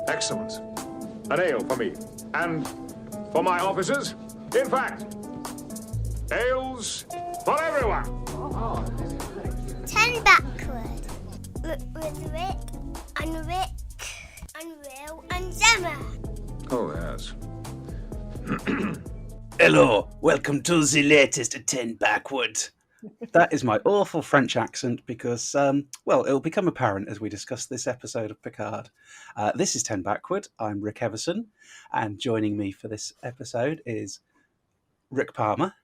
Excellent. An ale for me. And for my officers. In fact, ales for everyone. 10 Backward. With Rick and Will and Gemma. Oh, yes. Hello, welcome to the latest 10 Backward. That is my awful French accent because, it'll become apparent as we discuss this episode of Picard. This is 10 Backward. I'm Rick Everson, and joining me for this episode is Rick Palmer.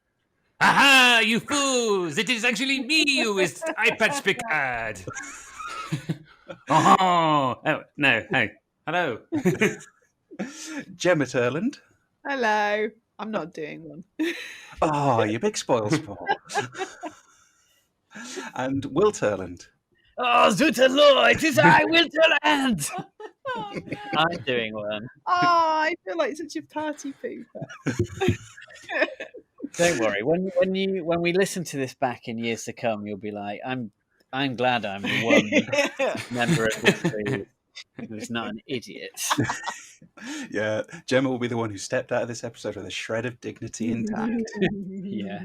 Aha, you fools! It is actually me who is iPad Picard. Oh, no, hey, hello. Gemma Turland. Hello. I'm not doing one. Oh, you big spoil sport. And Will Turland. Oh, Zootalo, it is I, Will Turland. Oh, no. I'm doing one. Oh, I feel like such a party pooper. Don't worry. When we listen to this back in years to come, you'll be like, I'm glad I'm the one member of this group who's not an idiot. Yeah, Gemma will be the one who stepped out of this episode with a shred of dignity intact. Yeah.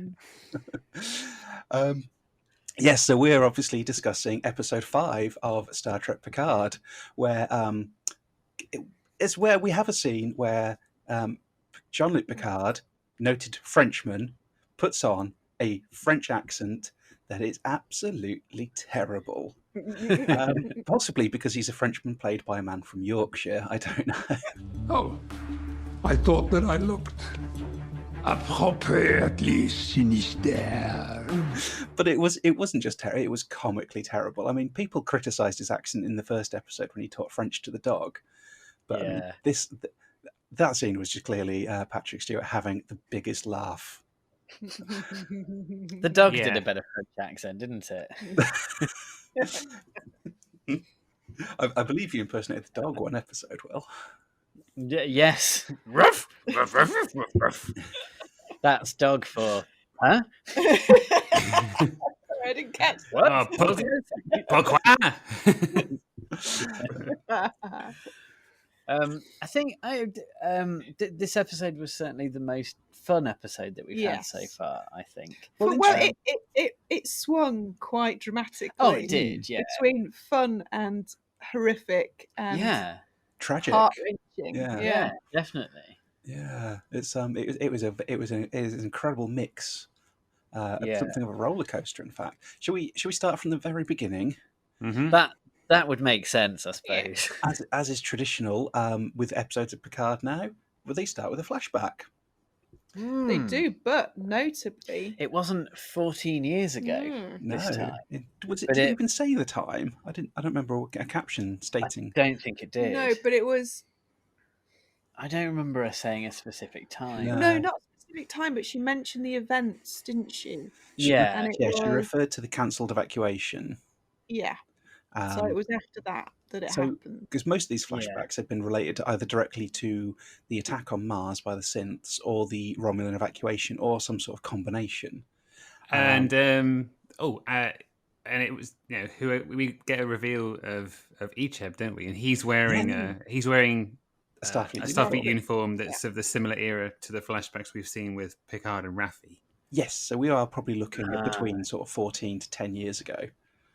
Yes, so we're obviously discussing episode 5 of Star Trek Picard, where it's where we have a scene where Jean-Luc Picard, noted Frenchman, puts on a French accent that is absolutely terrible. Possibly because he's a Frenchman played by a man from Yorkshire. I don't know. Oh, I thought that I looked appropriately sinister. But it wasn't just terrible, it was comically terrible. I mean, people criticised his accent in the first episode when he taught French to the dog. But Yeah. that scene was just clearly Patrick Stewart having the biggest laugh. The dog Yeah. did a better French accent, didn't it? I believe you impersonated the dog one episode, Will. Yes. Ruff, ruff, ruff, ruff, ruff, ruff. That's dog for, huh? I didn't catch What? Oh, pourquoi? I think this episode was certainly the most fun episode that we've had so Yes. far, I think. Well, it swung quite dramatically. Oh, it did, yeah. Between fun and horrific and Yeah. Tragic. heart-wrenching. Yeah. Yeah, definitely. Yeah, it was an incredible mix. Yeah. Something of a roller coaster, in fact. Shall we start from the very beginning, Mm-hmm. That would make sense, I suppose. as is traditional with episodes of Picard now? Well, they start with a flashback. They do, but notably... It wasn't 14 years ago No, this time. Did But it it- even say the time? I don't remember a caption I stating. don't think it did. No, but it was... I don't remember her saying a specific time. No. No, not a specific time, but she mentioned the events, didn't she? Yeah. And it Yeah, she was- referred to the cancelled evacuation. Yeah. So it was after that it happened. Because most of these flashbacks have been related to either directly to the attack on Mars by the synths, or the Romulan evacuation, or some sort of combination. And and it was, who we get a reveal of Icheb, don't we? And he's wearing Yeah. a Starfleet Starfleet uniform. uniform that's of the similar era to the flashbacks we've seen with Picard and Raffi. Yes, so we are probably looking at between sort of 14 to 10 years ago.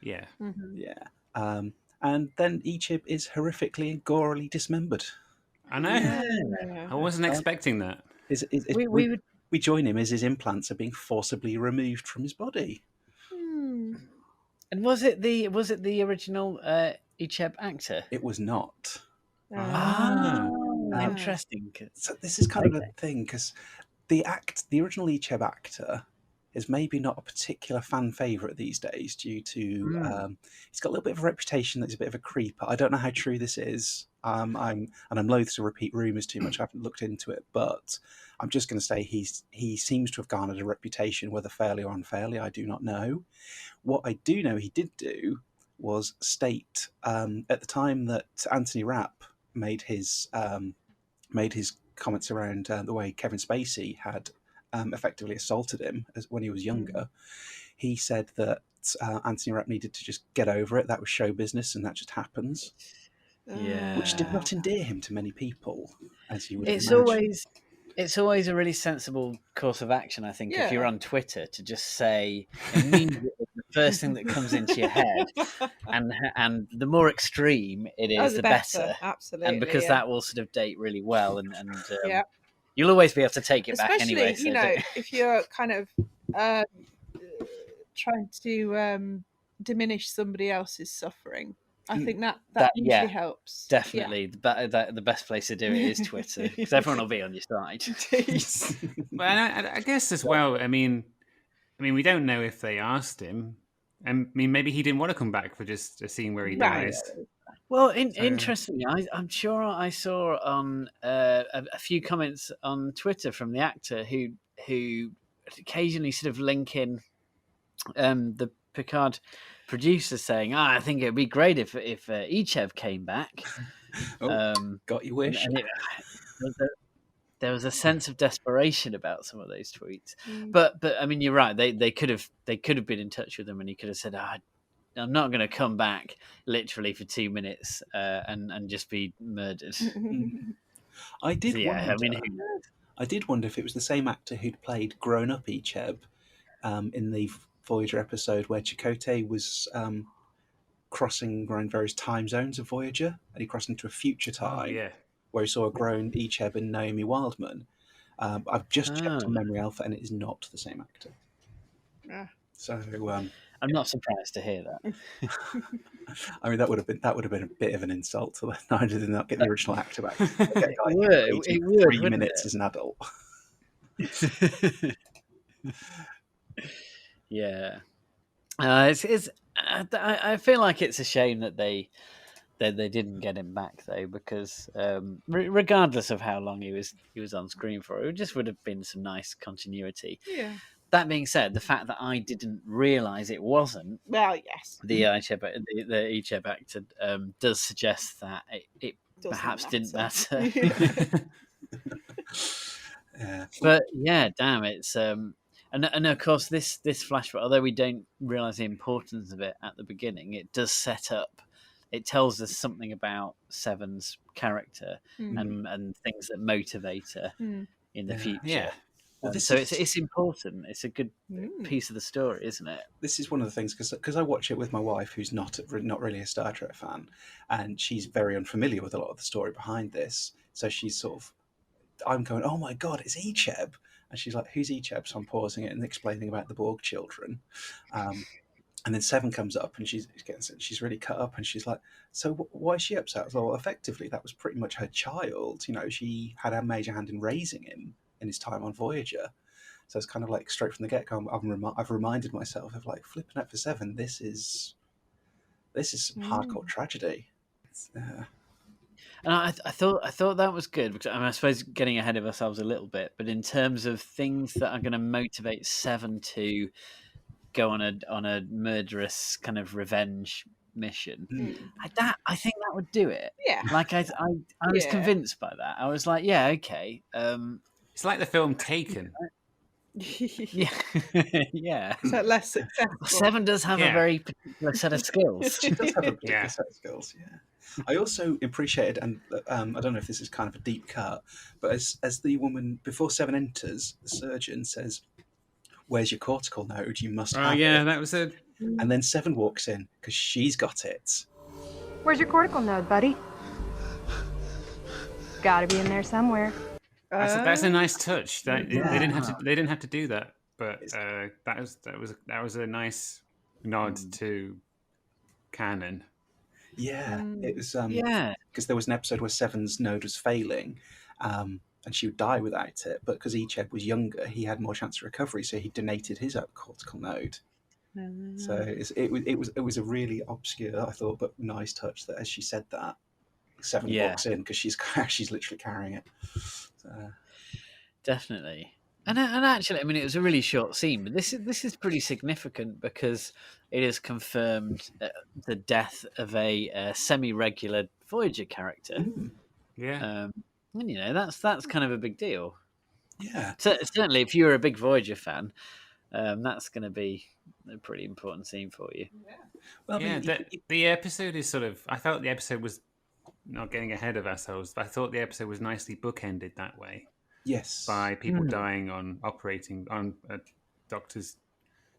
Yeah. Mhm. Yeah. And then Ichib is horrifically and gorily dismembered. I know. Yeah. I wasn't expecting that. We join him as his implants are being forcibly removed from his body. Hmm. And was it the original Icheb actor? It was not. Ah. Interesting. So this is kind of a thing, because the original Icheb actor is maybe not a particular fan favourite these days due to he's got a little bit of a reputation that he's a bit of a creeper. I don't know how true this is. I'm loath to repeat rumours too much. I haven't looked into it, but I'm just going to say he seems to have garnered a reputation, whether fairly or unfairly, I do not know. What I do know he did do was state at the time that Anthony Rapp made his comments around the way Kevin Spacey had effectively assaulted him when he was younger. He said that Anthony Rapp needed to just get over it. That was show business, and that just happens. Yeah. which did not endear him to many people, as you would It's imagine. always a really sensible course of action, I think, if you're Yeah. on Twitter, to just say immediately the first thing that comes into your head, and the more extreme it Oh, is, the better. Absolutely. And because yeah. that will sort of date really well, and Yeah. you'll always be able to take it back Especially, anyway. So if you're kind of trying to diminish somebody else's suffering. I think that usually helps. definitely the best place to do it is Twitter, because everyone will be on your side. But I guess as well, I mean, we don't know if they asked him. I mean, maybe he didn't want to come back for just a scene where he dies. Well, interestingly, I'm sure I saw on a few comments on Twitter from the actor who occasionally sort of link in the Picard producer saying, I think it'd be great if Ichev came back. Got your wish. And there was a sense of desperation about some of those tweets. But I mean, you're right. They could have been in touch with him, and he could have said, I'm not going to come back literally for 2 minutes and just be murdered. I did wonder. I mean, who knows? I did wonder if it was the same actor who'd played grown-up Icheb in the Voyager episode where Chakotay was crossing around various time zones of Voyager, and he crossed into a future time where he saw a grown Icheb and Naomi Wildman. I've just checked on Memory Alpha, and it is not the same actor. So I'm not surprised to hear that. I mean, that would have been a bit of an insult to neither did not get the original actor back. It would, 3 minutes as an adult. Yeah, I feel like it's a shame that they didn't get him back, though, because regardless of how long he was on screen for, it just would have been some nice continuity. Yeah. That being said, the fact that I didn't realise it wasn't the Icheb actor does suggest that it perhaps didn't matter. Yeah. But yeah, damn, it's and of course this flashback, although we don't realise the importance of it at the beginning, it does set up. It tells us something about Seven's character and things that motivate her in the future. Yeah. Well, it's important. It's a good piece of the story, isn't it? This is one of the things, because I watch it with my wife, who's not really a Star Trek fan, and she's very unfamiliar with a lot of the story behind this. So she's sort of, I'm going, oh my God, it's Icheb. And she's like, who's Icheb? So I'm pausing it and explaining about the Borg children. And then Seven comes up and she's really cut up, and she's like, so why is she upset? I was like, well, effectively, that was pretty much her child. You know, she had a major hand in raising him in his time on Voyager. So it's kind of like straight from the get-go, I've reminded myself of like, flipping out for Seven, this is some hardcore tragedy. And I thought that was good, because I suppose getting ahead of ourselves a little bit, but in terms of things that are going to motivate Seven to go on a murderous kind of revenge mission, I think that would do it. Yeah, like I was convinced by that. I was like, yeah, okay. It's like the film Taken. Yeah. Yeah. So less successful. Seven does have a very particular set of skills. She does have a particular set of skills, yeah. I also appreciated, and I don't know if this is kind of a deep cut, but as the woman, before Seven enters, the surgeon says, where's your cortical node? You must have it. That was it. And then Seven walks in, because she's got it. Where's your cortical node, buddy? Gotta be in there somewhere. That's a nice touch. They didn't have to do that, but that was a nice nod to canon. Yeah, it was. Because there was an episode where Seven's node was failing, and she would die without it. But because Icheb was younger, he had more chance of recovery, so he donated his cortical node. So it was a really obscure, I thought, but nice touch that as she said that, Seven walks in, because she's literally carrying it. So. Definitely. And actually, I mean, it was a really short scene, but this is pretty significant, because it has confirmed the death of a semi-regular Voyager character. Yeah, and you know, that's kind of a big deal. Yeah, so, certainly, if you're a big Voyager fan, that's going to be a pretty important scene for you. Well, the episode is sort of. I felt the episode was not getting ahead of ourselves, but I thought the episode was nicely bookended that way Yes. by people dying on a doctor's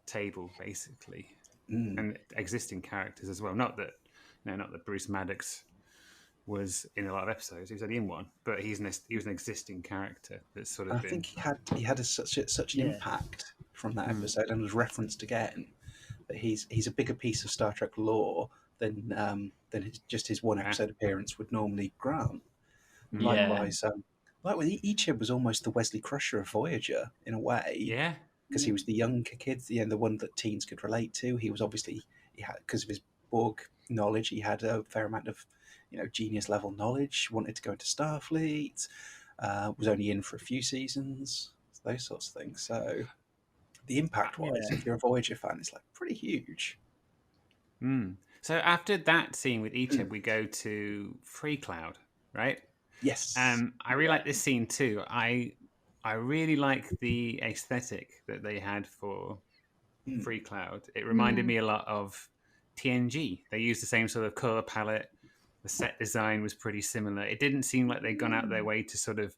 table, basically, and existing characters as well. Not that Bruce Maddox was in a lot of episodes. He was only in one, but he was an existing character that's sort of. I think he had such an impact from that episode and was referenced again. That he's a bigger piece of Star Trek lore than just his one episode appearance would normally grant. Likewise, like with Ichib was almost the Wesley Crusher of Voyager in a way. Yeah. Because he was the younger kid, the one that teens could relate to. He was obviously, because of his Borg knowledge, he had a fair amount of, genius level knowledge. Wanted to go into Starfleet. Was only in for a few seasons. Those sorts of things. So the impact wise, if you're a Voyager fan, it's like pretty huge. So after that scene with Ichib, we go to Free Cloud, right? Yes. I really like this scene too. I really like the aesthetic that they had for Free Cloud. It reminded me a lot of TNG. They used the same sort of color palette. The set design was pretty similar. It didn't seem like they'd gone out their way to sort of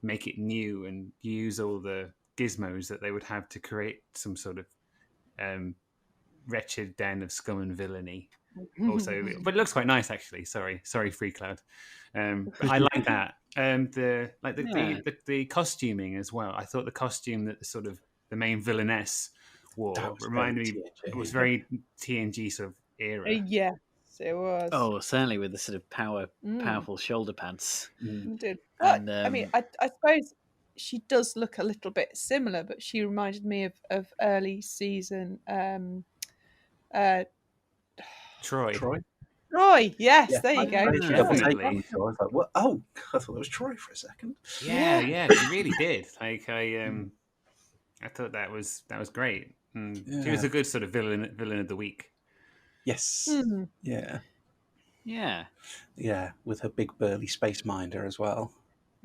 make it new and use all the gizmos that they would have to create some sort of wretched den of scum and villainy. Also, but it looks quite nice actually. Sorry, Free Cloud. But I like that. The costuming as well. I thought the costume that the main villainess wore reminded me. It was very TNG sort of era. Yes, it was. Oh, certainly with the sort of powerful shoulder pads. It did. But, I mean, I suppose she does look a little bit similar, but she reminded me of early season. Troy. Troy, yes, there you go. Definitely. I was like, what? Oh, I thought it was Troy for a second. Yeah, she really did. Like I thought that was great. She was a good sort of villain of the week. Yes. Yeah. With her big burly space minder as well.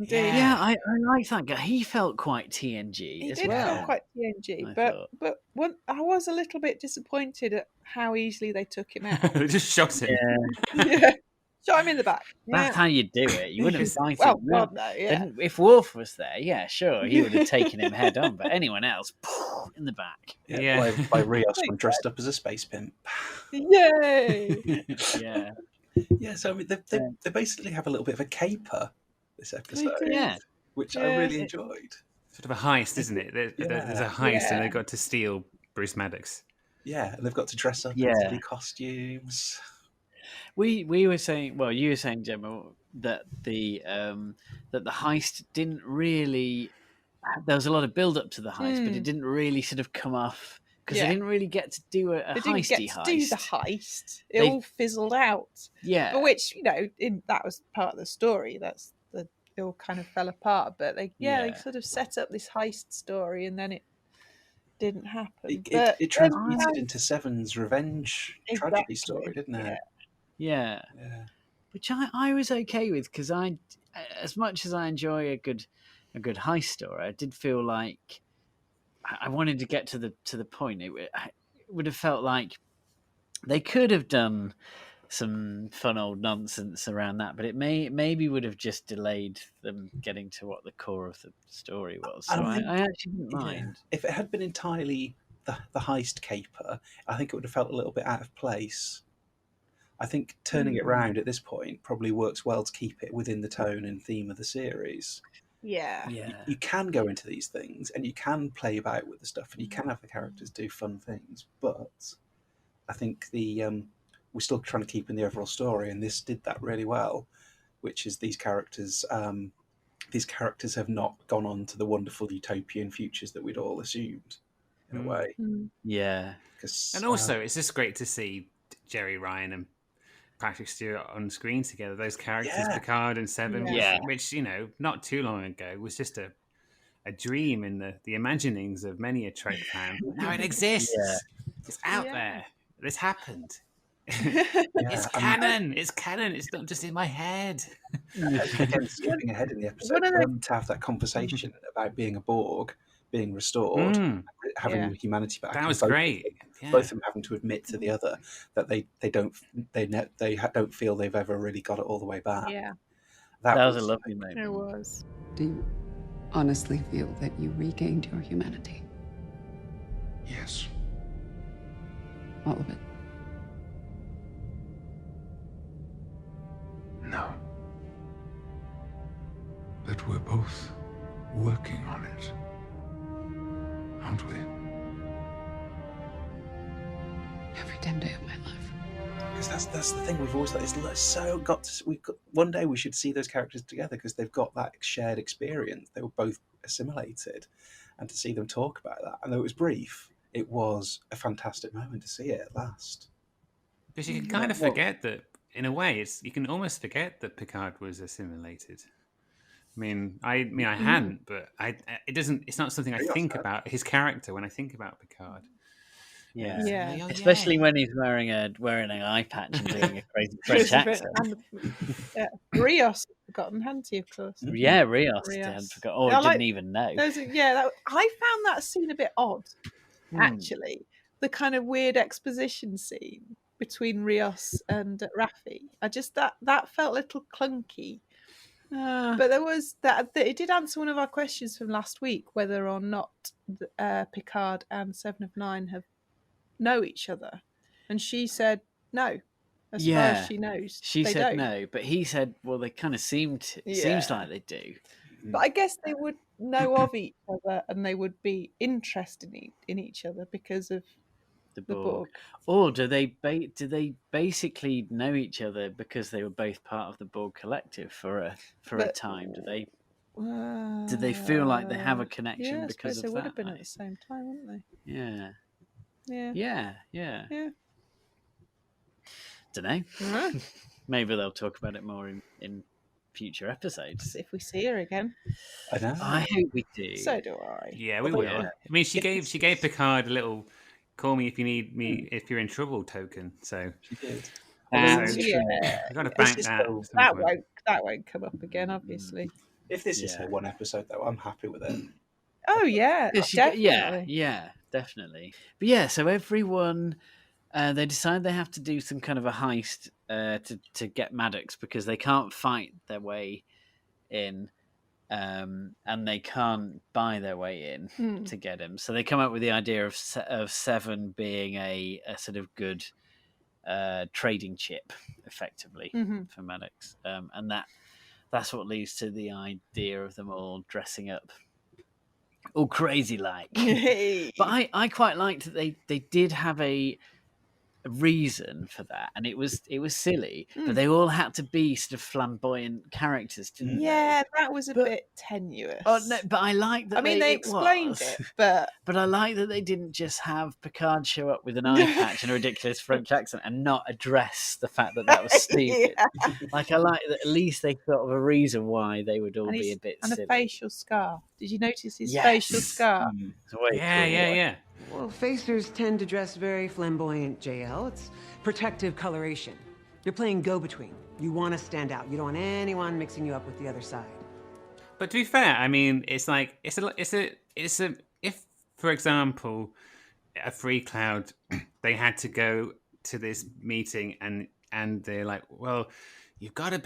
Indeed. Yeah, I like that guy. He felt quite TNG He as did well. feel quite TNG, but I was a little bit disappointed at how easily they took him out. They just shot him. Yeah. Shot him in the back. That's how you do it. You wouldn't fight well, him. God, no, yeah. If Worf was there, sure, he would have taken him head on. But anyone else, in the back. By Rios when dressed up as a space pimp. Yay! Yeah. Yeah, so I mean, they basically have a little bit of a caper this episode, which I really enjoyed. Sort of a heist, isn't it? There's a heist, and they've got to steal Bruce Maddox. Yeah, and they've got to dress up in silly costumes. We were saying, well, you were saying, Gemma, that the heist didn't really. There was a lot of build up to the heist, but it didn't really sort of come off because they didn't really get to do a they heisty didn't get to do the heist. It all fizzled out. Yeah, but which that was part of the story. It all kind of fell apart. But they sort of set up this heist story, and then it didn't happen. It transmuted into Seven's revenge tragedy story, didn't it? Yeah. Which I was okay with because I, as much as I enjoy a good heist story, I did feel like I wanted to get to the point. It would have felt like they could have done some fun old nonsense around that, but it maybe would have just delayed them getting to what the core of the story was. So I actually didn't mind. If it had been entirely the heist caper, I think it would have felt a little bit out of place. I think turning it round at this point probably works well to keep it within the tone and theme of the series. Yeah. You can go into these things and you can play about with the stuff and you can have the characters do fun things, but I think we're still trying to keep in the overall story, and this did that really well, which is these characters have not gone on to the wonderful utopian futures that we'd all assumed in a way. Yeah. And also, it's just great to see Jerry Ryan and Patrick Stewart on screen together. Those characters, Picard and Seven, which not too long ago was just a dream in the imaginings of many a Trek fan. Now it exists. It's out there. This happened. It's canon. It's canon. It's not just in my head. Again, skipping ahead in the episode, to have that conversation about being a Borg, being restored, having humanity back. That was great. both of them having to admit to the other that they don't feel they've ever really got it all the way back. Yeah, That was a lovely moment. it was. Do you honestly feel that you regained your humanity? Yes. All of it? No. But we're both working on it, aren't we? Every damn day of my life. Because that's the thing we've always thought. It's so we've got one day we should see those characters together because they've got that shared experience. They were both assimilated, and to see them talk about that, and though it was brief, it was a fantastic moment to see it at last. Because you can kind of forget that, in a way, you can almost forget that Picard was assimilated. I hadn't, but it doesn't. It's not something I think about his character when I think about Picard. Yeah. Especially when he's wearing an eye patch and doing a crazy French accent. And Rios had forgotten, hadn't he, of course? Yeah, Rios had forgotten. Or didn't even know. I found that scene a bit odd, actually. The kind of weird exposition scene between Rios and Raffi. I just, that felt a little clunky. But there was that. It did answer one of our questions from last week, whether or not Picard and Seven of Nine know each other, and she said no. As far as she knows, she they said don't. no, but he said, well, they kind of seems like they do. But I guess they would know of each other, and they would be interested in each other because of the Borg. Or do they basically know each other because they were both part of the Borg collective for a time? Do they feel like they have a connection because of that? They would have been at the same time, wouldn't they? Yeah. Yeah. Don't know. Maybe they'll talk about it more in future episodes. If we see her again. I know. I hope we do. So do I. Yeah, we will. She gave Picard a little "call me if you need me if you're in trouble" token. So She did. we've got to bank that. That won't come up again, obviously. If this is her one episode, though, I'm happy with it. Oh yeah, definitely. Yeah, definitely. But yeah, so everyone they decide they have to do some kind of a heist to get Maddox because they can't fight their way in, and they can't buy their way in to get him. So they come up with the idea of Seven being a sort of good trading chip, effectively, for Maddox, and that's what leads to the idea of them all dressing up all crazy like. But I quite liked that they did have a reason for that, and it was silly, but they all had to be sort of flamboyant characters, didn't they? Yeah, that was a bit tenuous. Oh no, but I like that. I mean, they explained it, but I like that they didn't just have Picard show up with an eye patch and a ridiculous French accent and not address the fact that was stupid. Like, I like that at least they thought of a reason why they would all be a bit silly. And a facial scar. Did you notice his facial scar? Yeah. Well, facers tend to dress very flamboyant, JL. It's protective coloration. You're playing go-between. You want to stand out. You don't want anyone mixing you up with the other side. But to be fair, I mean, it's like it's a if, for example, a Free Cloud, they had to go to this meeting and they're like, well, you gotta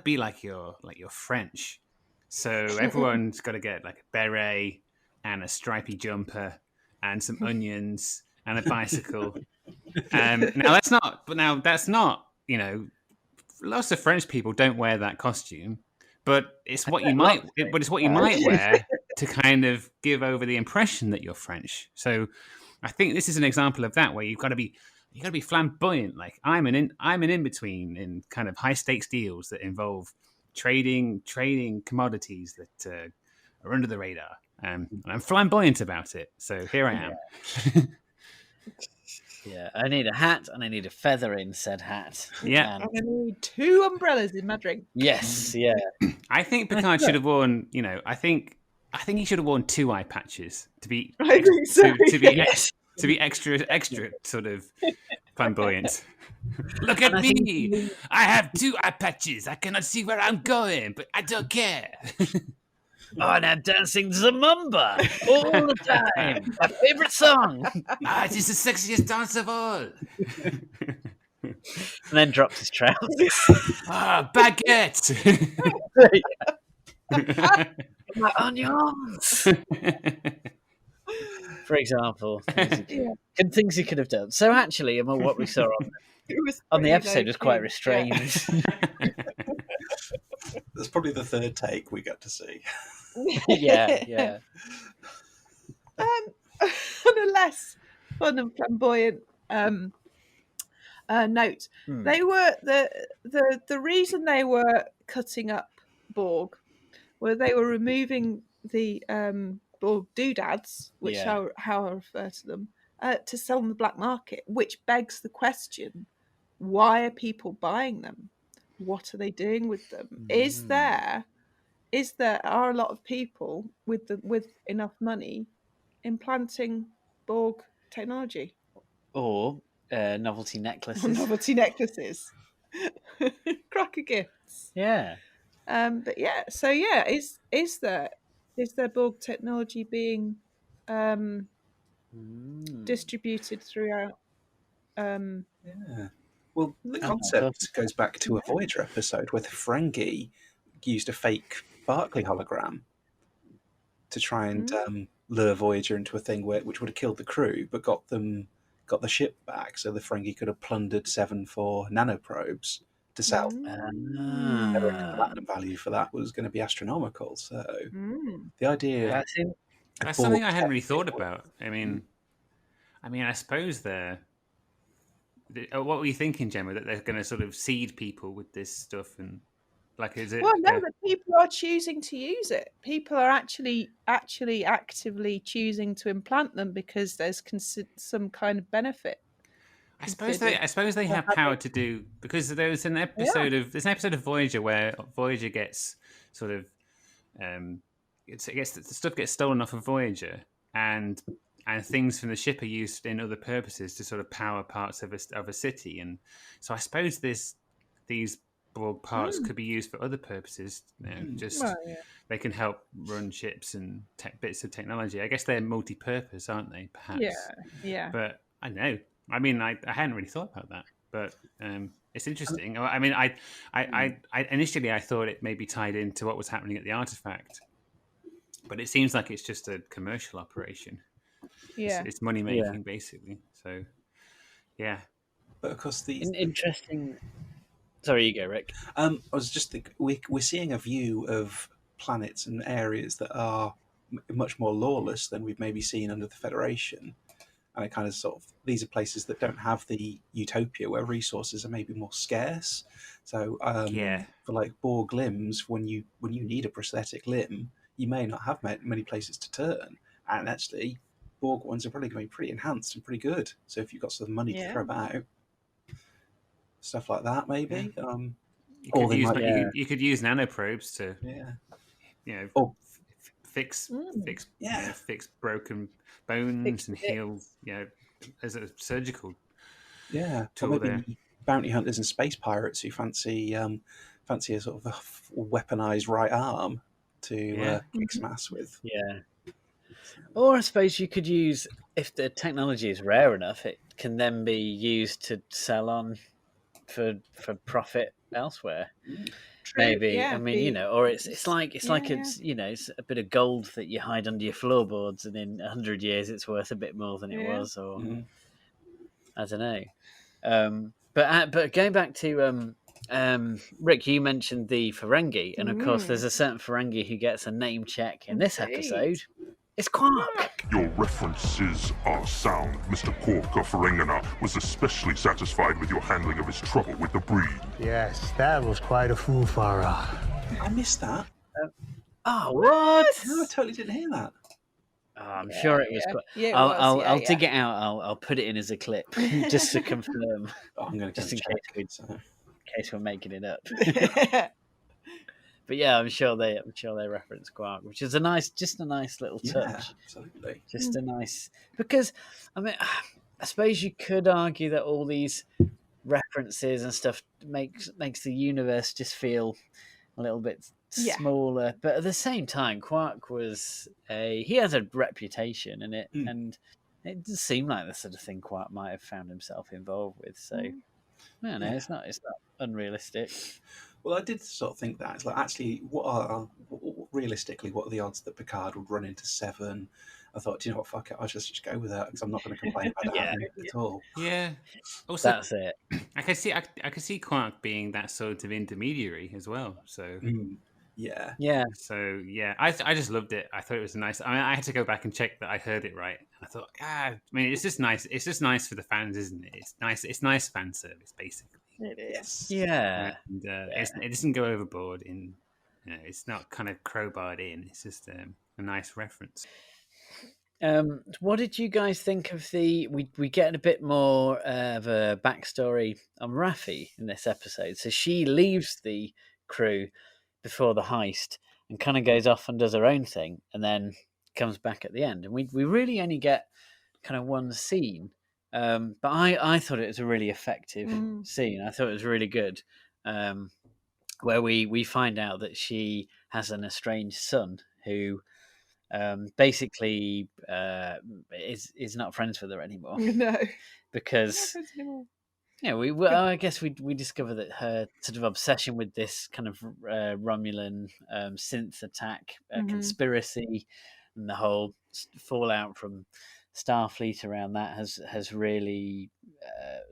be like you're French, so everyone's got to get like a beret and a stripy jumper and some onions and a bicycle. Now that's not, lots of French people don't wear that costume, but it's what you might wear to kind of give over the impression that you're French. So I think this is an example of that, where you've got to be flamboyant. Like I'm an in-between in kind of high stakes deals that involve trading commodities that are under the radar. And I'm flamboyant about it, so here I am. Yeah, I need a hat and I need a feather in said hat. Yeah, and I need 2 umbrellas in my drink. Yes, yeah. I think Picard should have worn. I think he should have worn 2 eye patches to be to be extra sort of flamboyant. Look at me! I have 2 eye patches. I cannot see where I'm going, but I don't care. Oh, now dancing Zamumba all the time. My favourite song. It is the sexiest dance of all. And then drops his trousers. Baguette. My onions. For example, things he could have done. So actually, what we saw on the episode was quite restrained. That's probably the third take we got to see. Yeah. On a less fun and flamboyant note, they were the reason they were cutting up Borg, where they were removing the Borg doodads, which how I refer to them, to sell on the black market, which begs the question: why are people buying them? What are they doing with them? Are a lot of people with enough money implanting Borg technology Or novelty necklaces. Novelty necklaces. Cracker gifts. Yeah. But yeah, so yeah, is there Borg technology being distributed throughout? Yeah. Well, the concept goes back to a Voyager episode where the Ferengi used a fake Barclay hologram to try and lure Voyager into a thing which would have killed the crew, but got the ship back, so the Ferengi could have plundered Seven for nanoprobes to sell. The platinum value for that was going to be astronomical. So the idea that's something I hadn't really thought about. I mean, I suppose what were you thinking, Gemma? That they're going to sort of seed people with this stuff, and like, is it? Well, no, that people are choosing to use it. People are actually actively choosing to implant them because there's some kind of benefit. I suppose they have power to do, because there's an episode of Voyager where Voyager gets sort of the stuff gets stolen off of Voyager, and things from the ship are used in other purposes to sort of power parts of a city, and so I suppose these Borg parts could be used for other purposes. They can help run ships and bits of technology. I guess they're multi-purpose, aren't they? Perhaps. Yeah. But I don't know. I mean, I hadn't really thought about that, but it's interesting. I mean, I initially I thought it may be tied into what was happening at the artifact, but it seems like it's just a commercial operation. Yeah, it's money making basically. So, yeah. But of course, interesting. Sorry, you go, Rick. I was just thinking, we're seeing a view of planets and areas that are much more lawless than we've maybe seen under the Federation. And it kind of these are places that don't have the utopia where resources are maybe more scarce. So for like Borg limbs, when you need a prosthetic limb, you may not have many places to turn. And actually, Borg ones are probably going to be pretty enhanced and pretty good. So if you've got some money to throw out, stuff like that, maybe. You could use nanoprobes to, fix broken bones and heal, as a surgical tool. Or maybe bounty hunters and space pirates who fancy a sort of a weaponized right arm to kick some ass with. Yeah. Or I suppose you could use, if the technology is rare enough, it can then be used to sell on for profit elsewhere. True, maybe. yeah, I mean, or it's like it's a bit of gold that you hide under your floorboards, and in 100 years it's worth a bit more than it was, or I don't know. But going back to Rick, you mentioned the Ferengi, and of course there's a certain Ferengi who gets a name check in this episode. It's Quark. Your references are sound. Mr. Quark of Ferengana was especially satisfied with your handling of his trouble with the breed. Yes, that was quite a foolfara. I missed that. What? No, I totally didn't hear that. Oh, I'm sure it was. I'll dig it out. I'll put it in as a clip just to confirm. I'm going to just in case we're making it up. But yeah, I'm sure they reference Quark, which is a nice little touch. Yeah, absolutely. Just a nice, because I mean, I suppose you could argue that all these references and stuff makes the universe just feel a little bit smaller, but at the same time, Quark he has a reputation, and it does seem like the sort of thing Quark might have found himself involved with. So, I don't know, it's not unrealistic. Well, I did sort of think that. It's like, actually, realistically, what are the odds that Picard would run into Seven? I thought, do you know what, fuck it, I'll just go with that, because I'm not going to complain about it happening at all. Yeah. Also, that's it. I could see Quark being that sort of intermediary as well. So yeah. So I just loved it. I thought it was nice. I mean, I had to go back and check that I heard it right. I thought, I mean, it's just nice. It's just nice for the fans, isn't it? It's nice. It's nice fan service, basically. It is. Yeah. And it doesn't go overboard. It's not kind of crowbarred in. It's just a nice reference. What did you guys think of we get a bit more of a backstory on Raffi in this episode? So she leaves the crew before the heist and kind of goes off and does her own thing, and then comes back at the end. And we really only get kind of one scene, but I thought it was a really effective scene. I thought it was really good, where we find out that she has an estranged son who basically is not friends with her anymore. No, because I guess we discover that her sort of obsession with this kind of Romulan synth attack conspiracy and the whole fallout from Starfleet around that has really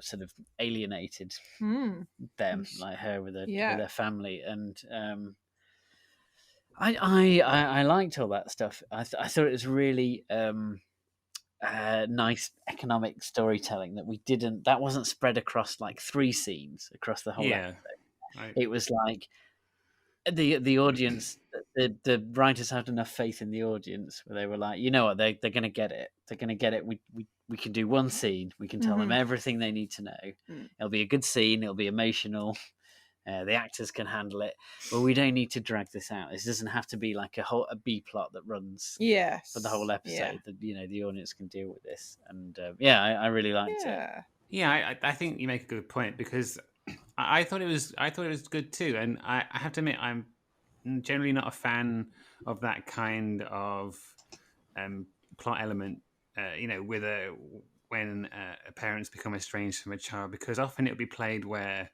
sort of alienated them, like her with her family. And I liked all that stuff. I thought it was really nice economic storytelling that wasn't spread across like 3 scenes across the whole episode. It was like the audience, the writers had enough faith in the audience where they were like, you know what, they're going to get it. They're going to get it. We can do one scene. We can tell them everything they need to know. It'll be a good scene. It'll be emotional. The actors can handle it, but we don't need to drag this out. This doesn't have to be like a B plot that runs for the whole episode. That the audience can deal with this, and I really liked it. Yeah, I think you make a good point, because I thought it was good too, and I have to admit I'm generally not a fan of that kind of plot element. When parents become estranged from a child, because often it'll be played where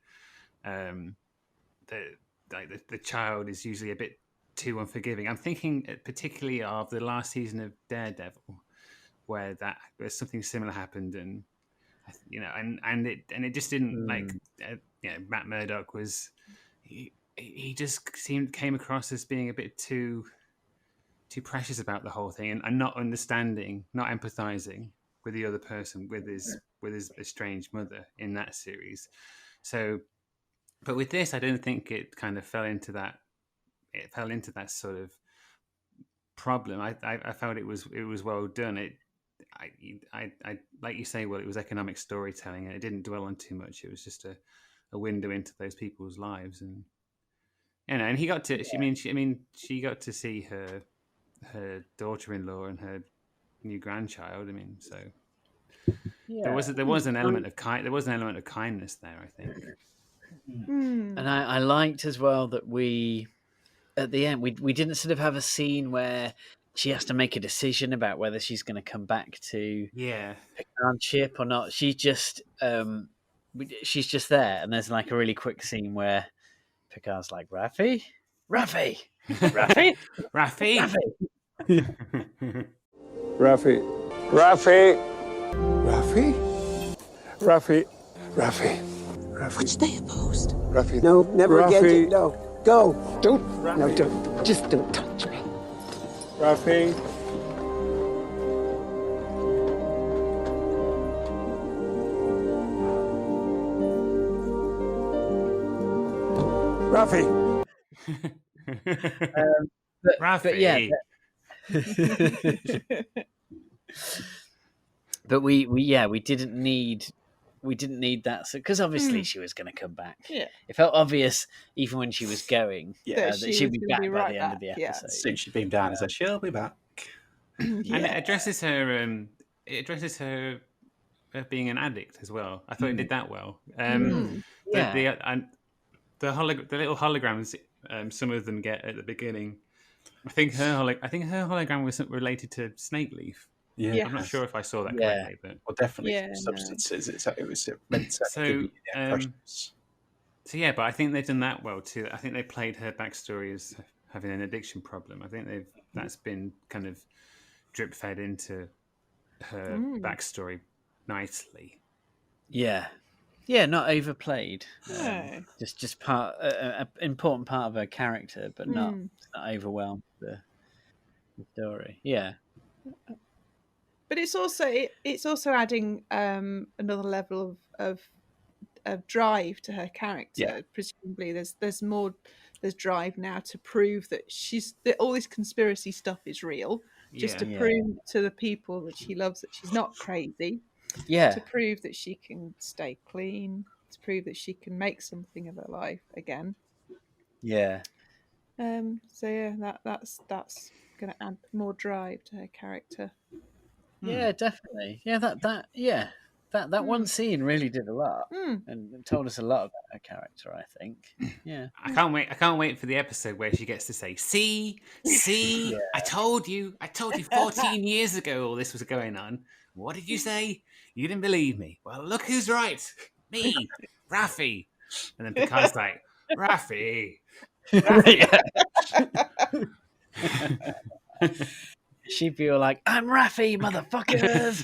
the child is usually a bit too unforgiving. I'm thinking particularly of the last season of Daredevil, where something similar happened, and it just didn't Matt Murdock was he just came across as being a bit too precious about the whole thing, and not understanding, not empathizing with the other person, with his estranged mother in that series. So, but with this, I don't think it kind of fell into that. It fell into that sort of problem. I felt it was well done. I like you say, well, it was economic storytelling, and it didn't dwell on too much. It was just a window into those people's lives, and and he got to. She got to see her daughter-in-law and her new grandchild. I mean, so there was an element of kindness there, I think. And I liked as well that at the end we didn't sort of have a scene where she has to make a decision about whether she's going to come back to Picard's ship or not. She's just she's there, and there's like a really quick scene where Picard's like, Raffi, Raffi, Raffi, Raffi, Which they opposed. Raffi. No, never Raffi. again. No, go. Don't. Raffi. No, don't. Just don't touch me. Raffi. Raffi. But we didn't need that, because obviously she was going to come back. Yeah, it felt obvious even when she was going that she'd be back by the end of the episode. As soon as she beamed down and said she'll be back. And it addresses her. It addresses her being an addict as well. I thought it did that well. The little holograms some of them get at the beginning. I think her hologram was related to Snakeleaf. Yeah. I'm not sure if I saw that Yeah. correctly, but Well, definitely Yeah, substances. It was meant to So, give you the impressions. so yeah. But I think they've done that well too. I think they played her backstory as having an addiction problem. I think that's been kind of drip fed into her backstory nicely. Yeah, not overplayed. No. Just part, an important part of her character, but not overwhelmed the story. Yeah, But it's also adding another level of drive to her character. Yeah. Presumably, there's drive now to prove that that all this conspiracy stuff is real. Just to prove to the people that she loves that she's not crazy. Yeah. To prove that she can stay clean. To prove that she can make something of her life again. Yeah. So yeah, that's going to add more drive to her character. Yeah, definitely. Yeah, that one scene really did a lot and told us a lot about her character, I think. Yeah. I can't wait for the episode where she gets to say, see, yeah. I told you 14 years ago all this was going on. What did you say? You didn't believe me. Well, look who's right. Me, Raffi. And then Picard's like, Raffi. She'd be all like, I'm Raffi, motherfuckers.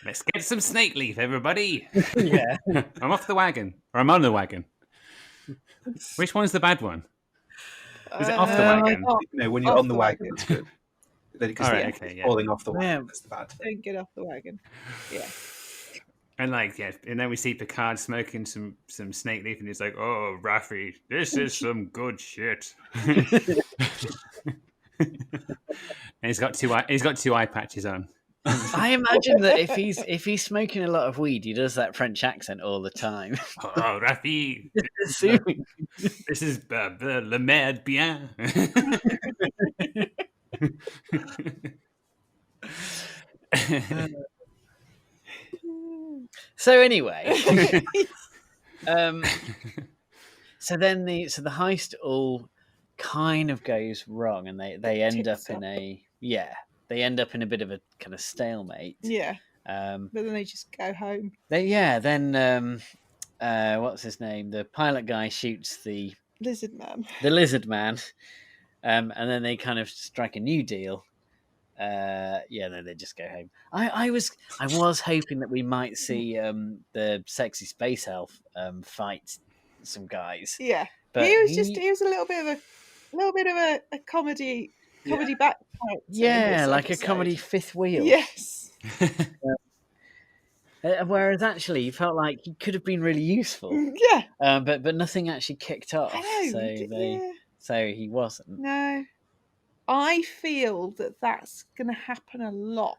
Let's get some Snakeleaf, everybody. Yeah. I'm off the wagon. Or I'm on the wagon. Which one's the bad one? Is it off the wagon? No, when you're on the wagon, it's good. Because falling off the wagon, Yeah. that's the bad thing. Don't get off the wagon. Yeah. And and then we see Picard smoking some Snakeleaf, and he's like, "Oh, Raffi, this is some good shit." And he's got two eye patches on. I imagine that if he's smoking a lot of weed, he does that French accent all the time. Oh, Raffi, this is le merde bien. So anyway, so the heist all kind of goes wrong, and they end up in a bit of a kind of stalemate. Yeah. But then they just go home. Then what's his name? The pilot guy shoots the lizard man. The lizard man, and then they kind of strike a new deal. Then they just go home. I was hoping that we might see the sexy space elf fight some guys. Yeah, but he was a little bit of a comedy back. Yeah, like a comedy fifth wheel. Yes. Whereas actually, he felt like he could have been really useful. Yeah. But nothing actually kicked off. So he wasn't. No. I feel that that's going to happen a lot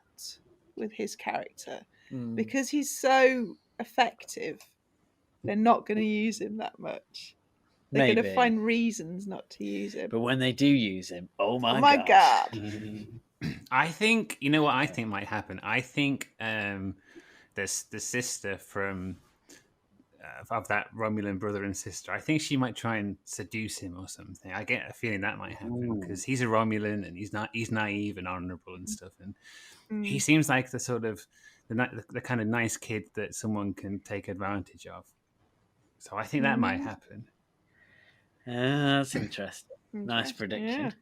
with his character because he's so effective. They're not going to use him that much. They're going to find reasons not to use him. But when they do use him, oh my God. I think, you know what I think might happen? I think the sister from of that Romulan brother and sister, I think she might try and seduce him or something. I get a feeling that might happen because he's a Romulan and he's naive and honorable and stuff, and he seems like the sort of the kind of nice kid that someone can take advantage of. So I think that might happen. That's interesting. Nice prediction.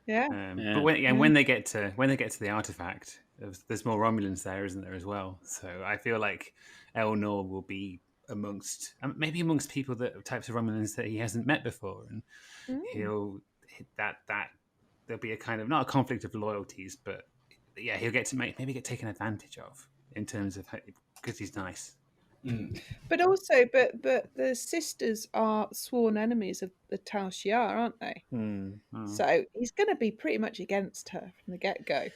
Yeah. But when they get to the artifact, there's more Romulans there, isn't there, as well? So I feel like Elnor will be amongst people types of Romulans that he hasn't met before, and he'll there'll be a kind of not a conflict of loyalties, but he'll get get taken advantage of in terms of because he's nice. But also, but the sisters are sworn enemies of the Tal Shiar, aren't they? So he's going to be pretty much against her from the get-go.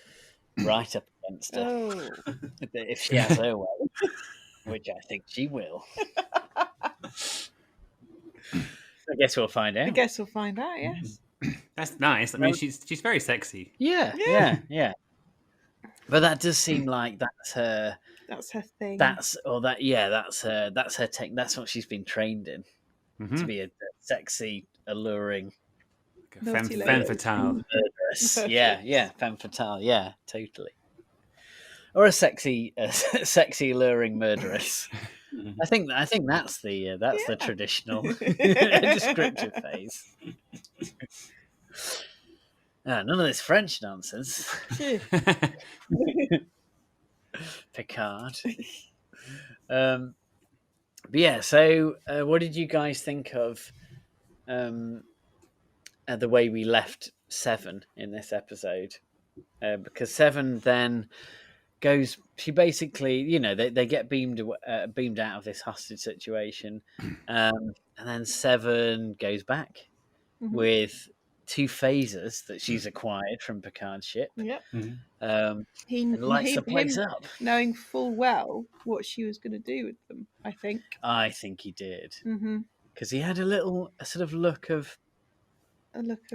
Right up against her. Oh. If she has her way, which I think she will. I guess we'll find out. Yes. That's nice. I mean, she's very sexy. Yeah. But that does seem like that's her That's her thing. That's her tech. That's what she's been trained in, to be a sexy, alluring Naughty femme lady. fatale. murderess. Yeah, femme fatale. Yeah, totally. Or a sexy, alluring murderess. I think that's the traditional descriptive phase. None of this French nonsense. Picard. But yeah, so what did you guys think of the way we left Seven in this episode? Because Seven then goes, she basically, they get beamed out of this hostage situation, and then Seven goes back with 2 phasers that she's acquired from Picard's ship. Yep. And lights the place up, knowing full well what she was going to do with them. I think he did, because he had a sort of look of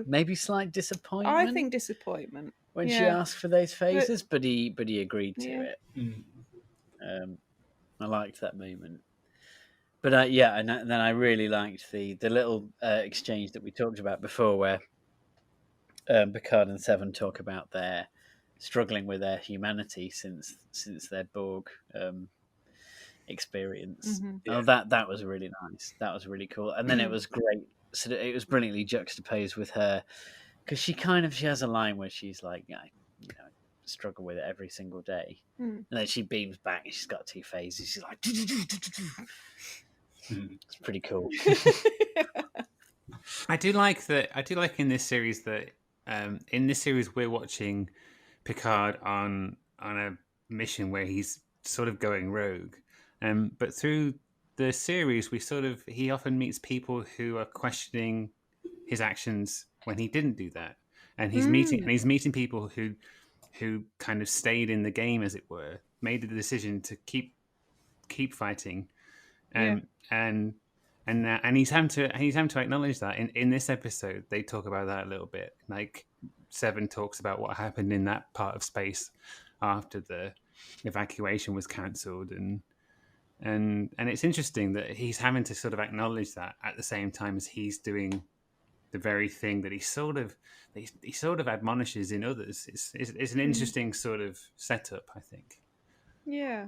maybe slight disappointment. I think disappointment when she asked for those phasers, but he agreed to it. I liked that moment. But and then I really liked the little exchange that we talked about before, where Picard and Seven talk about their struggling with their humanity since their Borg experience. That was really nice. That was really cool. And then it was great. So it was brilliantly juxtaposed with her, because she has a line where she's like, struggle with it every single day, and then she beams back and she's got 2 phases. She's like, it's pretty cool. I do like in this series that we're watching Picard on a mission where he's sort of going rogue, but through the series he often meets people who are questioning his actions when he didn't do that, and he's meeting people who kind of stayed in the game, as it were, made the decision to keep fighting, and he's having to acknowledge that. In this episode, they talk about that a little bit. Like Seven talks about what happened in that part of space after the evacuation was cancelled, and it's interesting that he's having to sort of acknowledge that at the same time as he's doing the very thing that he sort of admonishes in others. It's an interesting sort of setup, I think. Yeah,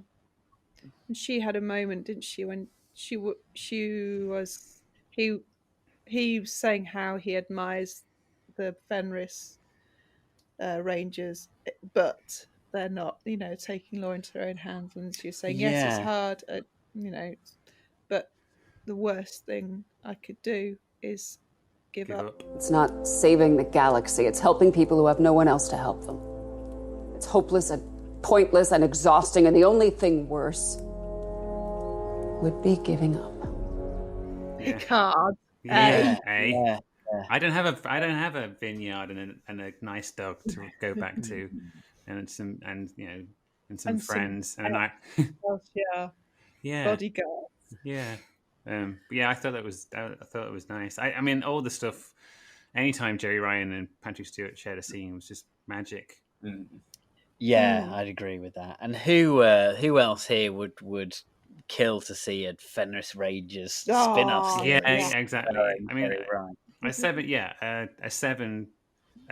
and she had a moment, didn't she, when he was saying how he admires the Fenris Rangers, but they're not, taking law into their own hands. And she was saying, yes, it's hard, but the worst thing I could do is give up. It's not saving the galaxy. It's helping people who have no one else to help them. It's hopeless and pointless and exhausting, and the only thing worse would be giving up. Picard. Yeah. I don't have a vineyard and a nice dog to go back to, and some friends and bodyguards. I thought it was nice. I mean, all the stuff. Anytime Jerry Ryan and Patrick Stewart shared a scene was just magic. Yeah, I'd agree with that. And who else here would kill to see a Fenris Rangers spin-off? Yeah, exactly. I mean, a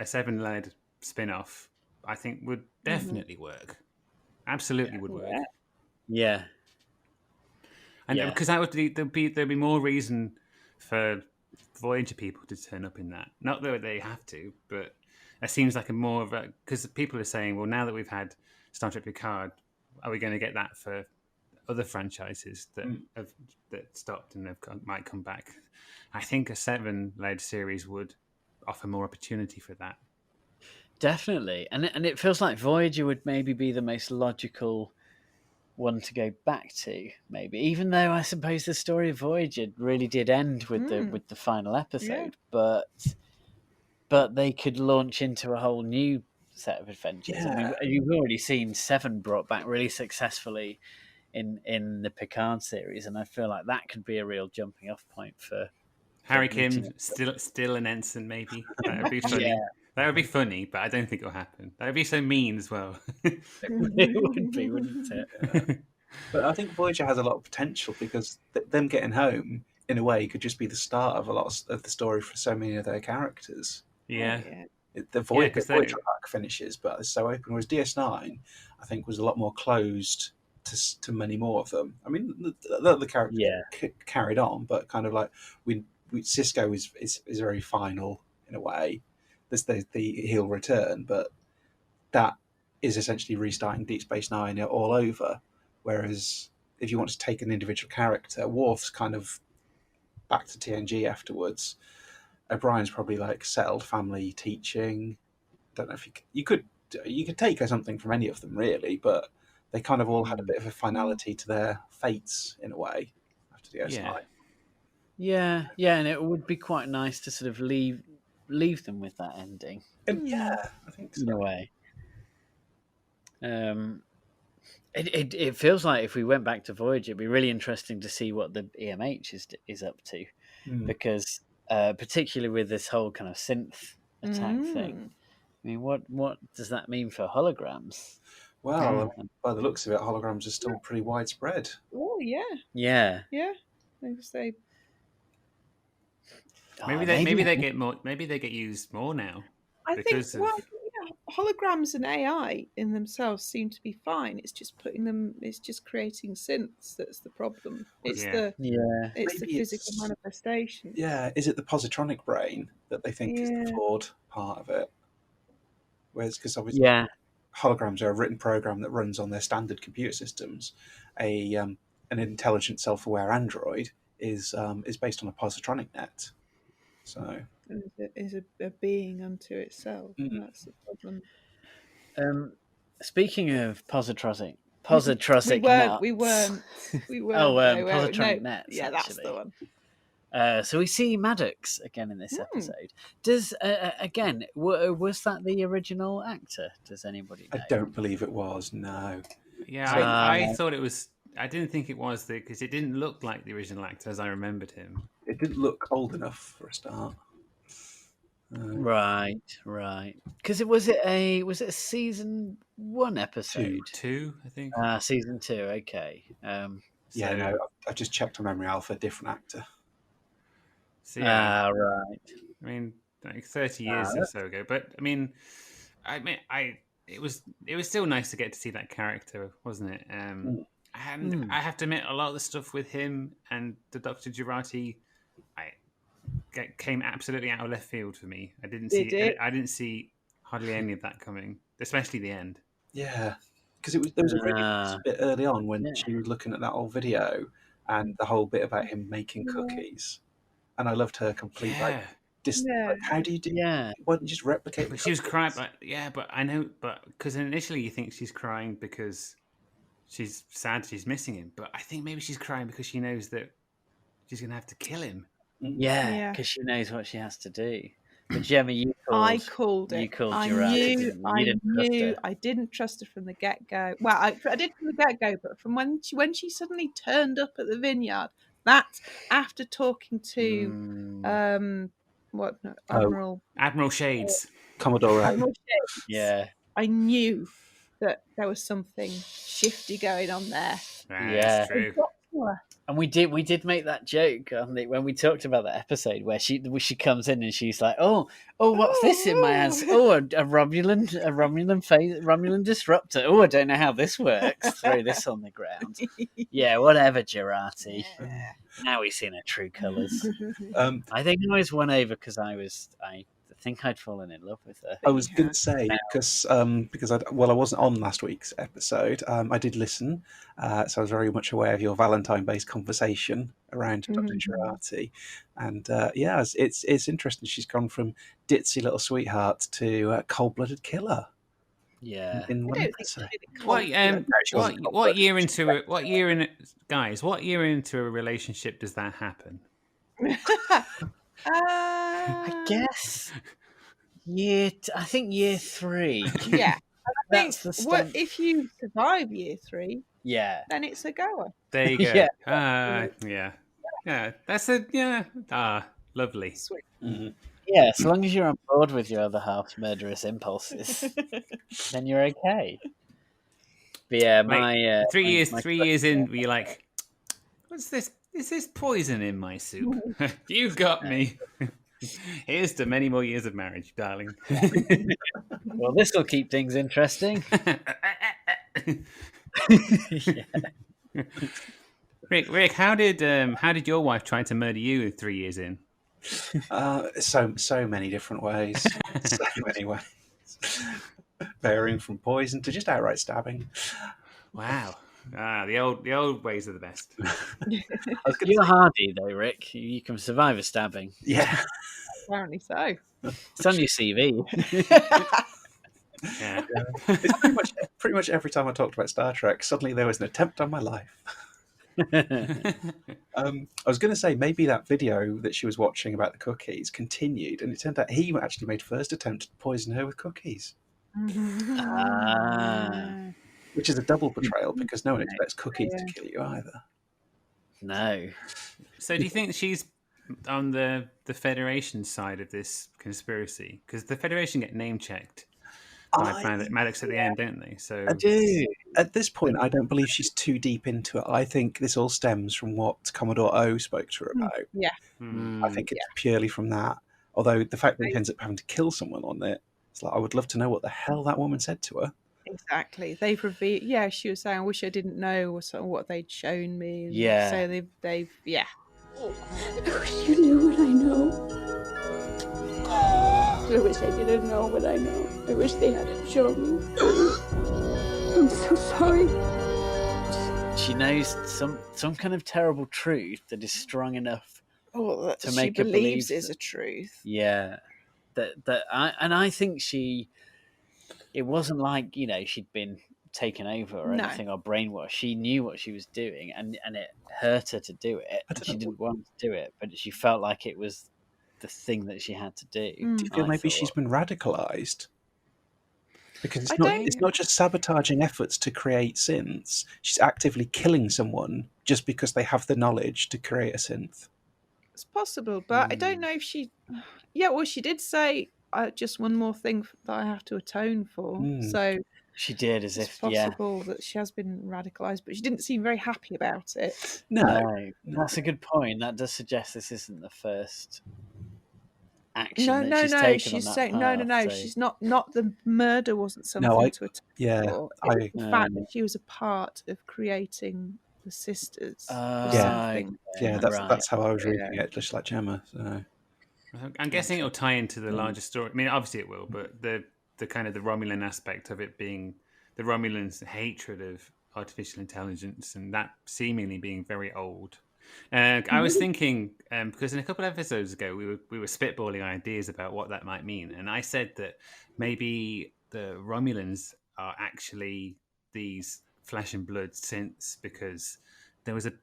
seven-led spin-off, I think would definitely work. Absolutely would work. Yeah. And because there'd be more reason for Voyager people to turn up in that. Not that they have to, but it seems like because people are saying, well, now that we've had Star Trek Picard, are we going to get that for other franchises that stopped and might come back? I think a 7-led series would offer more opportunity for that. Definitely, and it feels like Voyager would maybe be the most logical one to go back to, maybe. Even though I suppose the story of Voyager really did end with the final episode, but they could launch into a whole new set of adventures. Yeah. I mean, you've already seen 7 brought back really successfully in the Picard series, and I feel like that could be a real jumping off point for Harry Kim, still an ensign, maybe. That'd be funny. That would be funny, but I don't think it'll happen. That would be so mean as well. It would be, wouldn't it? But I think Voyager has a lot of potential because them getting home, in a way, could just be the start of a lot of the story for so many of their characters. Yeah. The Voyager arc finishes, but it's so open. Whereas DS9, I think, was a lot more closed to many more of them. I mean, the characters carried on, but kind of like Cisco is very final in a way. There's he'll return, but that is essentially restarting Deep Space Nine all over. Whereas if you want to take an individual character, Worf's kind of back to TNG afterwards. O'Brien's probably like settled family teaching. Don't know if you could take something from any of them really, but they kind of all had a bit of a finality to their fates in a way after DS9. Yeah, and it would be quite nice to sort of leave them with that ending. Yeah, I think so. In a way. It feels like if we went back to Voyager, it'd be really interesting to see what the EMH is up to, because particularly with this whole kind of synth attack thing. I mean, what does that mean for holograms? Well, by the looks of it, holograms are still pretty widespread. Oh yeah. Yeah. They Maybe they get more. Maybe they get used more now. I think holograms and AI in themselves seem to be fine. It's just it's just creating synths that's the problem. It's the physical manifestation. Yeah, is it the positronic brain that they think is the flawed part of it? Whereas, because obviously, holograms are a written program that runs on their standard computer systems. An intelligent, self-aware android is based on a positronic net. So is a being unto itself. That's the problem. Speaking of positronic we weren't. positronic nets. Yeah, actually. that's the one. So we see Maddox again in this episode. Does again was that the original actor? Does anybody know? I don't believe it was. No. Yeah, I thought it was. I didn't think it was because it didn't look like the original actor as I remembered him. It didn't look old enough for a start. Right. Because was it a season 1 episode? Two, I think. Season 2. Okay. No, I just checked on Memory Alpha. Different actor. So, right. I mean, like 30 years or so ago, but I mean, it was still nice to get to see that character, wasn't it? And I have to admit, a lot of the stuff with him and the Dr. Jurati, came absolutely out of left field for me. I didn't see hardly any of that coming, especially the end. Yeah, because there was a really bit early on when she was looking at that old video and the whole bit about him making cookies, and I loved her complete like, how do you do? Yeah, why don't you just replicate? But she was crying, but I know, because initially you think she's crying because she's sad she's missing him, but I think maybe she's crying because she knows that she's gonna have to kill him. Yeah, because she knows what she has to do. But Gemma, I called it. You called I Jurati. I didn't trust her from the get-go. Well, I did from the get-go, but from when she suddenly turned up at the vineyard, that after talking to Admiral Shades, Commodore Admiral Shades, yeah, I knew that there was something shifty going on there. That's true. And we did make that joke when we talked about that episode where she comes in and she's like, oh, what's this in my hands? Oh, a Romulan disruptor. Oh, I don't know how this works. Throw this on the ground. Yeah, whatever, Jurati. Yeah. Now we've seen her true colours. I think I was won over because I think I'd fallen in love with her. I was going to say because I wasn't on last week's episode. I did listen, so I was very much aware of your Valentine-based conversation around Dr. Jurati, and it's interesting. She's gone from ditzy little sweetheart to cold-blooded killer. Yeah. In one episode. What year into a relationship does that happen? I guess I think year 3. Yeah, I think what if you survive year 3? Yeah, then it's a goer. There you go. Yeah. That's lovely. Sweet. Mm-hmm. Yeah, so long as you're on board with your other half's murderous impulses, then you're okay. But yeah, my 3 years in, we're like, what's this? Is this poison in my soup? You got me. Here's to many more years of marriage, darling. Well, this will keep things interesting. Yeah. Rick, how did your wife try to murder you 3 years in? So many different ways. So many ways. Varying from poison to just outright stabbing. Wow. The old ways are the best. You're hardy though, Rick. You can survive a stabbing. Yeah. Apparently so. It's on your CV. Yeah. It's pretty much every time I talked about Star Trek, suddenly there was an attempt on my life. I was going to say maybe that video that she was watching about the cookies continued, and it turned out he actually made first attempt to poison her with cookies. Which is a double betrayal because no one expects cookies to kill you either. No. So do you think she's on the Federation side of this conspiracy? Because the Federation get name checked by Maddox at the end, don't they? So I do. At this point, I don't believe she's too deep into it. I think this all stems from what Commodore O spoke to her about. Yeah. I think it's purely from that. Although the fact that he ends up having to kill someone on it, it's like I would love to know what the hell that woman said to her. Exactly. They've revealed. Yeah, she was saying, "I wish I didn't know," or sort of what they'd shown me. Yeah. So they've. I wish you knew what I know. I wish I didn't know what I know. I wish they hadn't shown me. I'm so sorry. She knows some kind of terrible truth that is strong enough that to she make her believes believe is a truth. Yeah. I think it wasn't like, she'd been taken over or anything or brainwashed. She knew what she was doing and it hurt her to do it. She didn't want to do it, but she felt like it was the thing that she had to do. Do you feel maybe she's been radicalized? Because it's not just sabotaging efforts to create synths. She's actively killing someone just because they have the knowledge to create a synth. It's possible, but I don't know if she... Yeah, well, she did say, just one more thing that I have to atone for. So she did, as it's possible that she has been radicalized, but she didn't seem very happy about it. No, that's a good point. That does suggest this isn't the first action that she's taken she's on that saying path, no. so... She's not the murder wasn't something to atone for. It was the fact that she was a part of creating the sisters. That's how I was reading it, just like Gemma. So I'm guessing it'll tie into the larger story. I mean, obviously it will, but the kind of the Romulan aspect of it being the Romulans' hatred of artificial intelligence and that seemingly being very old. I was thinking because in a couple of episodes ago we were spitballing ideas about what that might mean, and I said that maybe the Romulans are actually these flesh and blood synths because there was a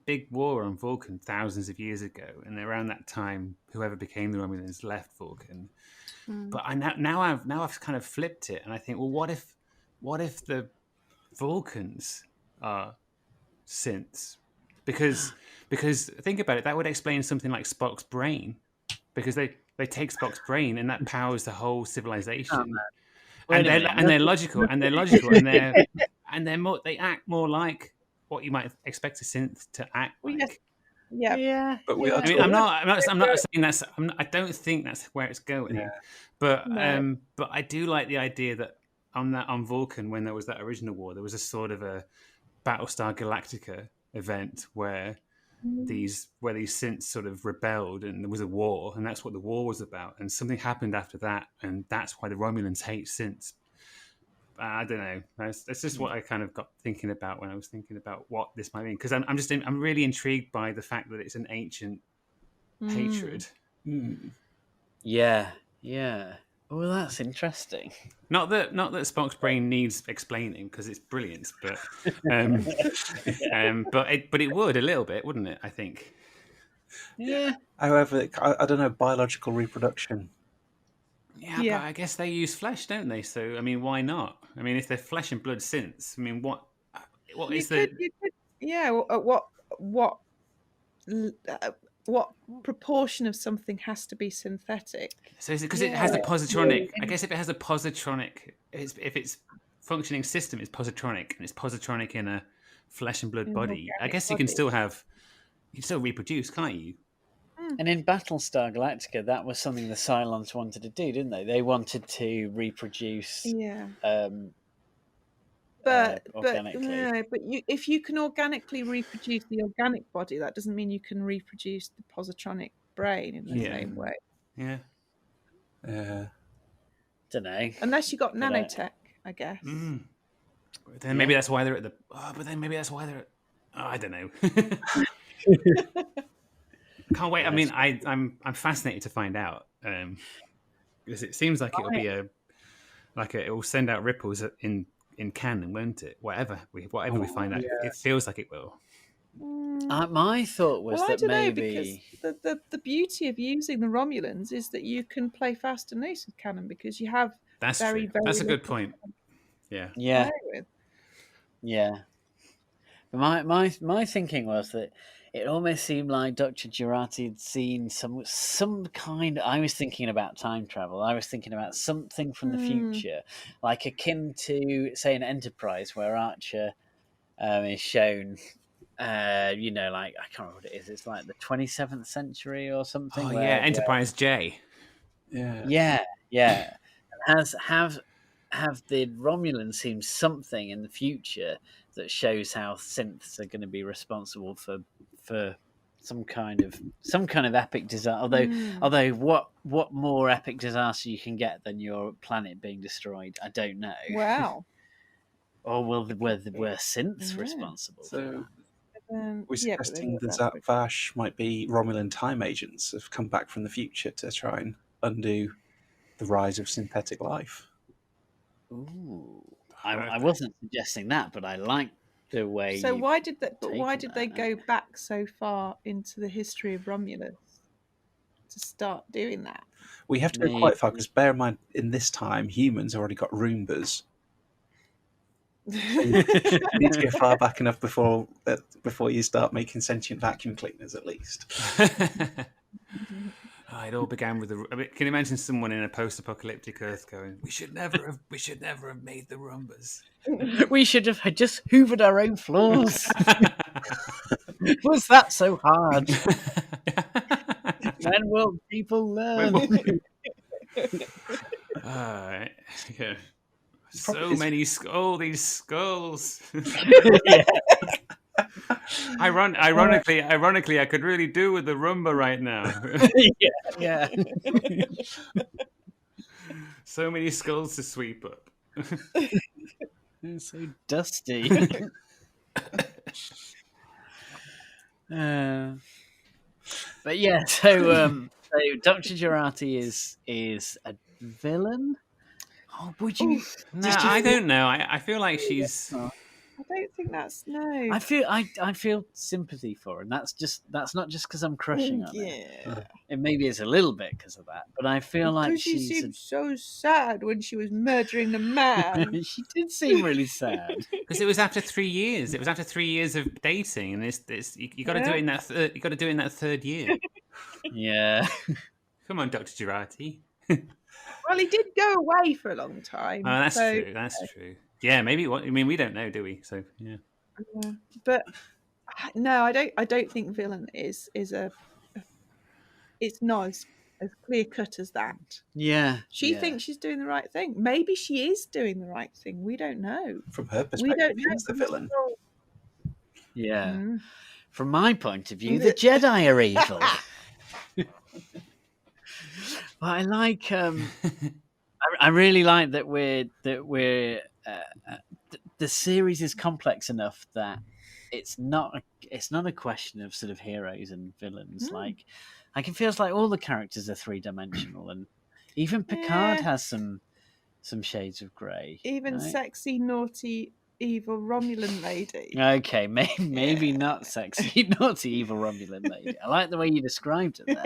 big war on Vulcan thousands of years ago, and around that time, whoever became the Romulans left Vulcan. But now I've kind of flipped it, and I think, well, what if the Vulcans are synths? Because think about it, that would explain something like Spock's brain, because they take Spock's brain and that powers the whole civilization. And they're logical, and they act more like what you might expect a synth to act like. Yeah. But I'm not saying that's. I don't think that's where it's going. Yeah. But I do like the idea that on Vulcan, when there was that original war, there was a sort of a Battlestar Galactica event where these synths sort of rebelled and there was a war, and that's what the war was about. And something happened after that, and that's why the Romulans hate synths. I don't know. That's just what I kind of got thinking about when I was thinking about what this might mean. Because I'm really intrigued by the fact that it's an ancient hatred. Yeah. Well, that's interesting. Not that Spock's brain needs explaining because it's brilliant, but but it would a little bit, wouldn't it? I think. Yeah. However, I don't know, biological reproduction. Yeah, but I guess they use flesh, don't they? So I mean, why not? I mean, if they're flesh and blood synths, I mean, what is the? Yeah. What what proportion of something has to be synthetic. So is it because it has a positronic? I guess if it has a positronic, if its functioning system is positronic and it's positronic in a flesh and blood body, I guess you can still reproduce, can't you? And in Battlestar Galactica, that was something the Cylons wanted to do, didn't they? They wanted to reproduce. Yeah. Organically. But if you can organically reproduce the organic body, that doesn't mean you can reproduce the positronic brain in the same way. Yeah. Don't know. Unless you got nanotech, I guess. Then maybe that's why they're at the. But then maybe that's why they're. I don't know. Can't wait. I mean, I'm fascinated to find out because it seems like it'll be it will send out ripples in canon, won't it? Whatever we find out, it feels like it will. My thought was that maybe because the beauty of using the Romulans is that you can play fast and loose with canon because you have that's very a good point. Yeah. But my thinking was that it almost seemed like Dr. Jurati had seen some kind. I was thinking about time travel. I was thinking about something from the future, like akin to, say, an Enterprise where Archer is shown. Like I can't remember what it is. It's like the 27th century or something. Oh yeah, Enterprise J. Yeah. Have the Romulans seen something in the future that shows how synths are going to be responsible for some kind of epic disaster? Although what more epic disaster you can get than your planet being destroyed? I don't know. Wow. Or were synths responsible? So we're suggesting the Zat Vash might be Romulan time agents have come back from the future to try and undo the rise of synthetic life. Ooh, I wasn't suggesting that, but I like the way. So why did they go back so far into the history of Romulus to start doing that? We have to go quite far because bear in mind, in this time, humans already got Roombas. You need to go far back enough before you start making sentient vacuum cleaners, at least. It all began with can you imagine someone in a post-apocalyptic Earth going, "We should never have made the Roombas. We should have just hoovered our own floors. Was that so hard? When will people learn?" Yeah. All these skulls. Ironically, I could really do with the Roomba right now. Yeah. So many skulls to sweep up. It's so dusty. But yeah, so Dr. Jurati is a villain. Oh, would you? No, I don't know. I feel like she's. I don't think that's no. I feel sympathy for her, and that's not just because I'm crushing on her. And maybe it's a little bit because of that, but I feel like she seemed so sad when she was murdering the man. She did seem really sad because it was after 3 years. It was after 3 years of dating, and you got to do it in that. You got to do it in that third year. Yeah. Come on, Dr. Jurati. Well, he did go away for a long time. Oh, that's true. That's true. Yeah, maybe. We don't know, do we? So yeah. But no, I don't think villain is a. It's not as clear cut as that. Yeah. She thinks she's doing the right thing. Maybe she is doing the right thing. We don't know. From her perspective, she's the villain. Yeah. From my point of view, the Jedi are evil. Well, I like. I really like that we're. The series is complex enough that it's not a question of sort of heroes and villains. Like it feels like all the characters are 3-dimensional, and even Picard has some shades of grey. Even sexy, naughty, evil Romulan lady. Okay, maybe not sexy, naughty, evil Romulan lady. I like the way you described it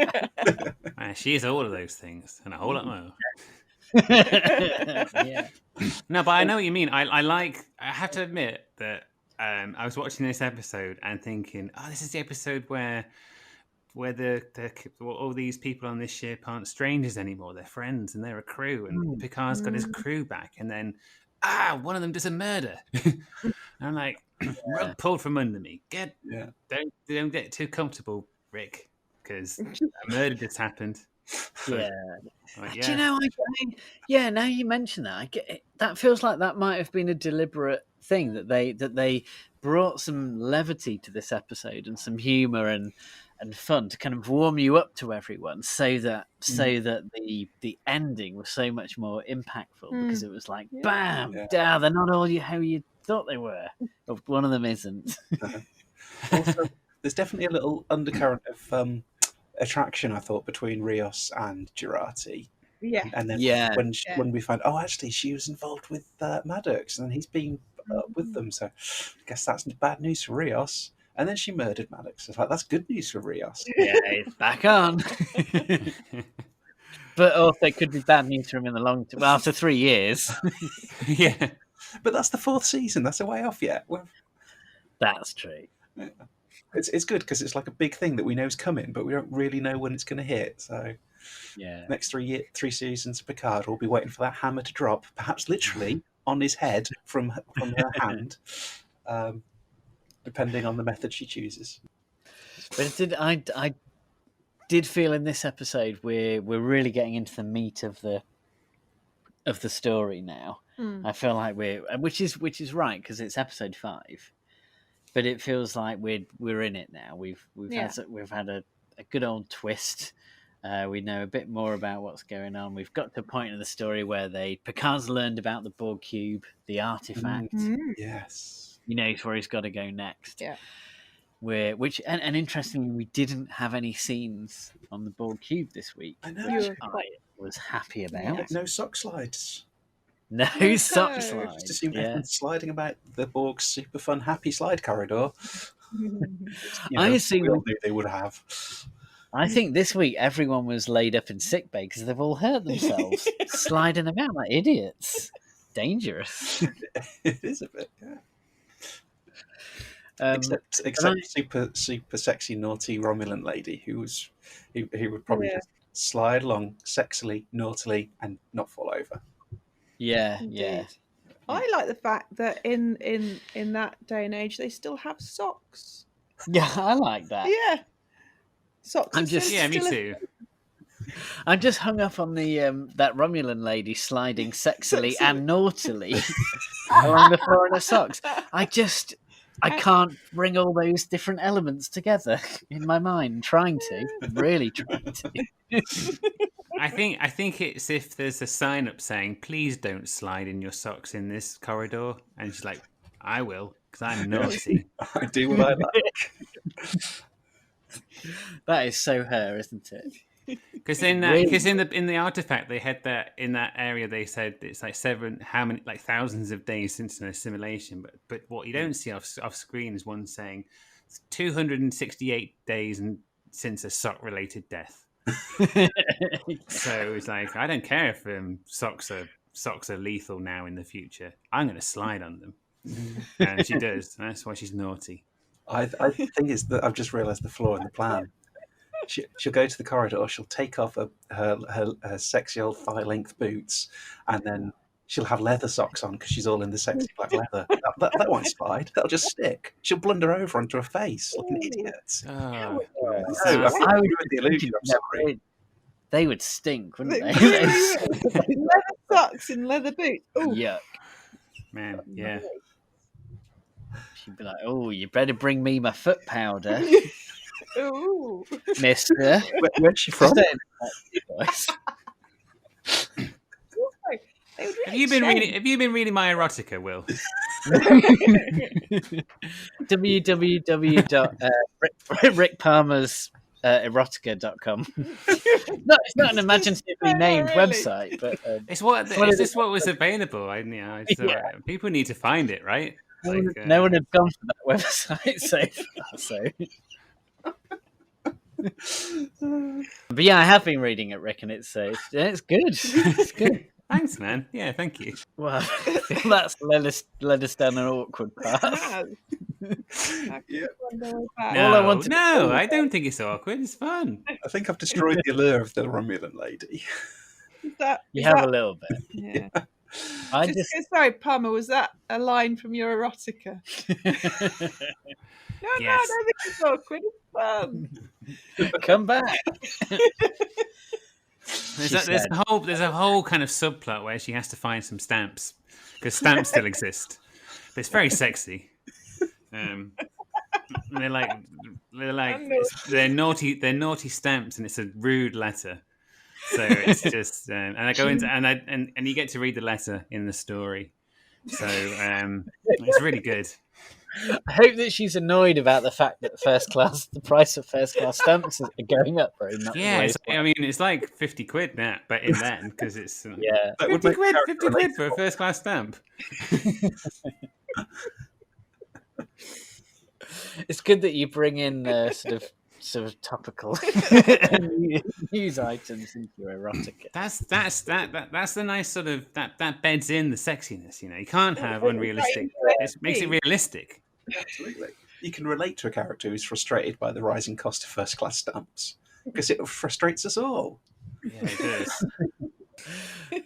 there. She is all of those things and a whole lot more. Yeah. No, but I know what you mean. I have to admit that I was watching this episode and thinking, oh, this is the episode where all these people on this ship aren't strangers anymore. They're friends and they're a crew. And Picard's got his crew back. And then, one of them does a murder. I'm like, rug pulled from under me. Don't get too comfortable, Rick, because a murder just happened. Yeah. Like, Do you know? Now you mention that, I get it. That feels like that might have been a deliberate thing that they brought some levity to this episode and some humor and fun to kind of warm you up to everyone, so that the ending was so much more impactful because it was like, bam, they're not all how you thought they were. One of them isn't. Also, there's definitely a little undercurrent of attraction, I thought, between Rios and Jurati. Yeah. And then when we find, actually, she was involved with Maddox, and he's been with them, so I guess that's bad news for Rios. And then she murdered Maddox. It's like, that's good news for Rios. Yeah, he's back on. But also, it could be bad news for him in the long term. Well, after 3 years. Yeah. But that's the 4th season. That's a way off yet. That's true. Yeah. It's good because it's like a big thing that we know is coming, but we don't really know when it's going to hit. So, next 3 seasons of Picard, we'll be waiting for that hammer to drop, perhaps literally on his head from her hand, depending on the method she chooses. But I did feel in this episode we're really getting into the meat of the story now. I feel like which is right because it's episode 5. But it feels like we're in it now. We've had a good old twist. We know a bit more about what's going on. We've got to a point in the story where Picard's learned about the Borg cube, the artifact. Yes, he knows where he's got to go next. Yeah. And interestingly, we didn't have any scenes on the Borg cube this week. I know. Which I was happy about. No sock slides. No sock slides. Just assume everyone's sliding about the Borg's super fun, happy slide corridor. I assume we all knew they would have. I think this week everyone was laid up in sickbay because they've all hurt themselves sliding about like idiots. Dangerous. It is a bit, yeah. Except super sexy, naughty Romulan lady who would probably just slide along sexily, naughtily, and not fall over. Yeah, Indeed. yeah. I like the fact that in that day and age they still have socks. Yeah, I like that. Yeah, socks. Me too. I'm just hung up on the that Romulan lady sliding sexily and naughtily along the floor in her socks. I can't bring all those different elements together in my mind. Really trying to. I think it's if there's a sign up saying, "Please don't slide in your socks in this corridor," and she's like, "I will, because I'm naughty." I do what I like. That is so her, isn't it? Because in the artifact they had that in that area, they said it's like thousands of days since an assimilation, but what you don't see off screen is one saying 268 days since a sock related death. So it's like, I don't care if socks are lethal now in the future. I'm going to slide on them, and she does. And that's why she's naughty. I think it's that I've just realised the flaw in the plan. She'll go to the corridor. She'll take off her sexy old thigh-length boots, and then she'll have leather socks on because she's all in the sexy black leather. That won't slide. That'll just stick. She'll blunder over onto her face like an idiot. I would the illusion. I'm sorry. They would stink, wouldn't they? Leather socks and leather boots. Ooh. Yuck, man. Yeah. She'd be like, "Oh, you better bring me my foot powder." Ooh. Mister. Where's she from? Have you been reading my erotica, Will? www.rickpalmerserotica.com. No, it's not an imaginatively named website, but it's just what was available. People need to find it, right? No one had gone for that website so far. So. But yeah, I have been reading it, Rick, and it's good. It's good. Thanks, Thanks, man. Yeah, thank you. Well, I feel that's led us down an awkward path. Yeah. No, I don't think it's awkward. It's fun. I think I've destroyed the allure of the Romulan lady. You have a little bit. Yeah. I Sorry, Palmer, was that a line from your erotica? No, I don't think it's awkward. It's fun. Come back. There's a whole kind of subplot where she has to find some stamps because stamps still exist. But it's very sexy. They're naughty stamps, and it's a rude letter. So it's just and I go into and you get to read the letter in the story. So it's really good. I hope that she's annoyed about the fact that the price of first class stamps are going up very much. Yeah, it's like 50 quid now, but in then because it's 50 quid for a first class stamp. It's good that you bring in sort of topical news items into your erotica. That's the nice sort of that beds in the sexiness. You can't have unrealistic. It makes it realistic. Absolutely, you can relate to a character who's frustrated by the rising cost of first class stamps because it frustrates us all. Yeah, it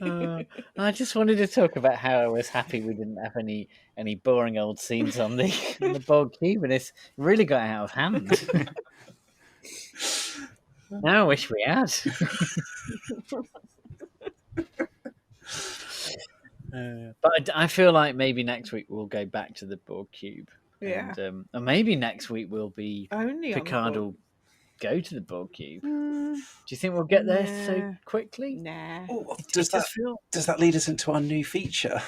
does. I just wanted to talk about how I was happy we didn't have any boring old scenes on the Borg cube, and it's really got out of hand. Now I wish we had. But I feel like maybe next week we'll go back to the Borg cube. Yeah. And maybe next week will be Only Picard will go to the Borg cube. Do you think we'll get there so quickly? Nah. Oh, does that lead us into our new feature?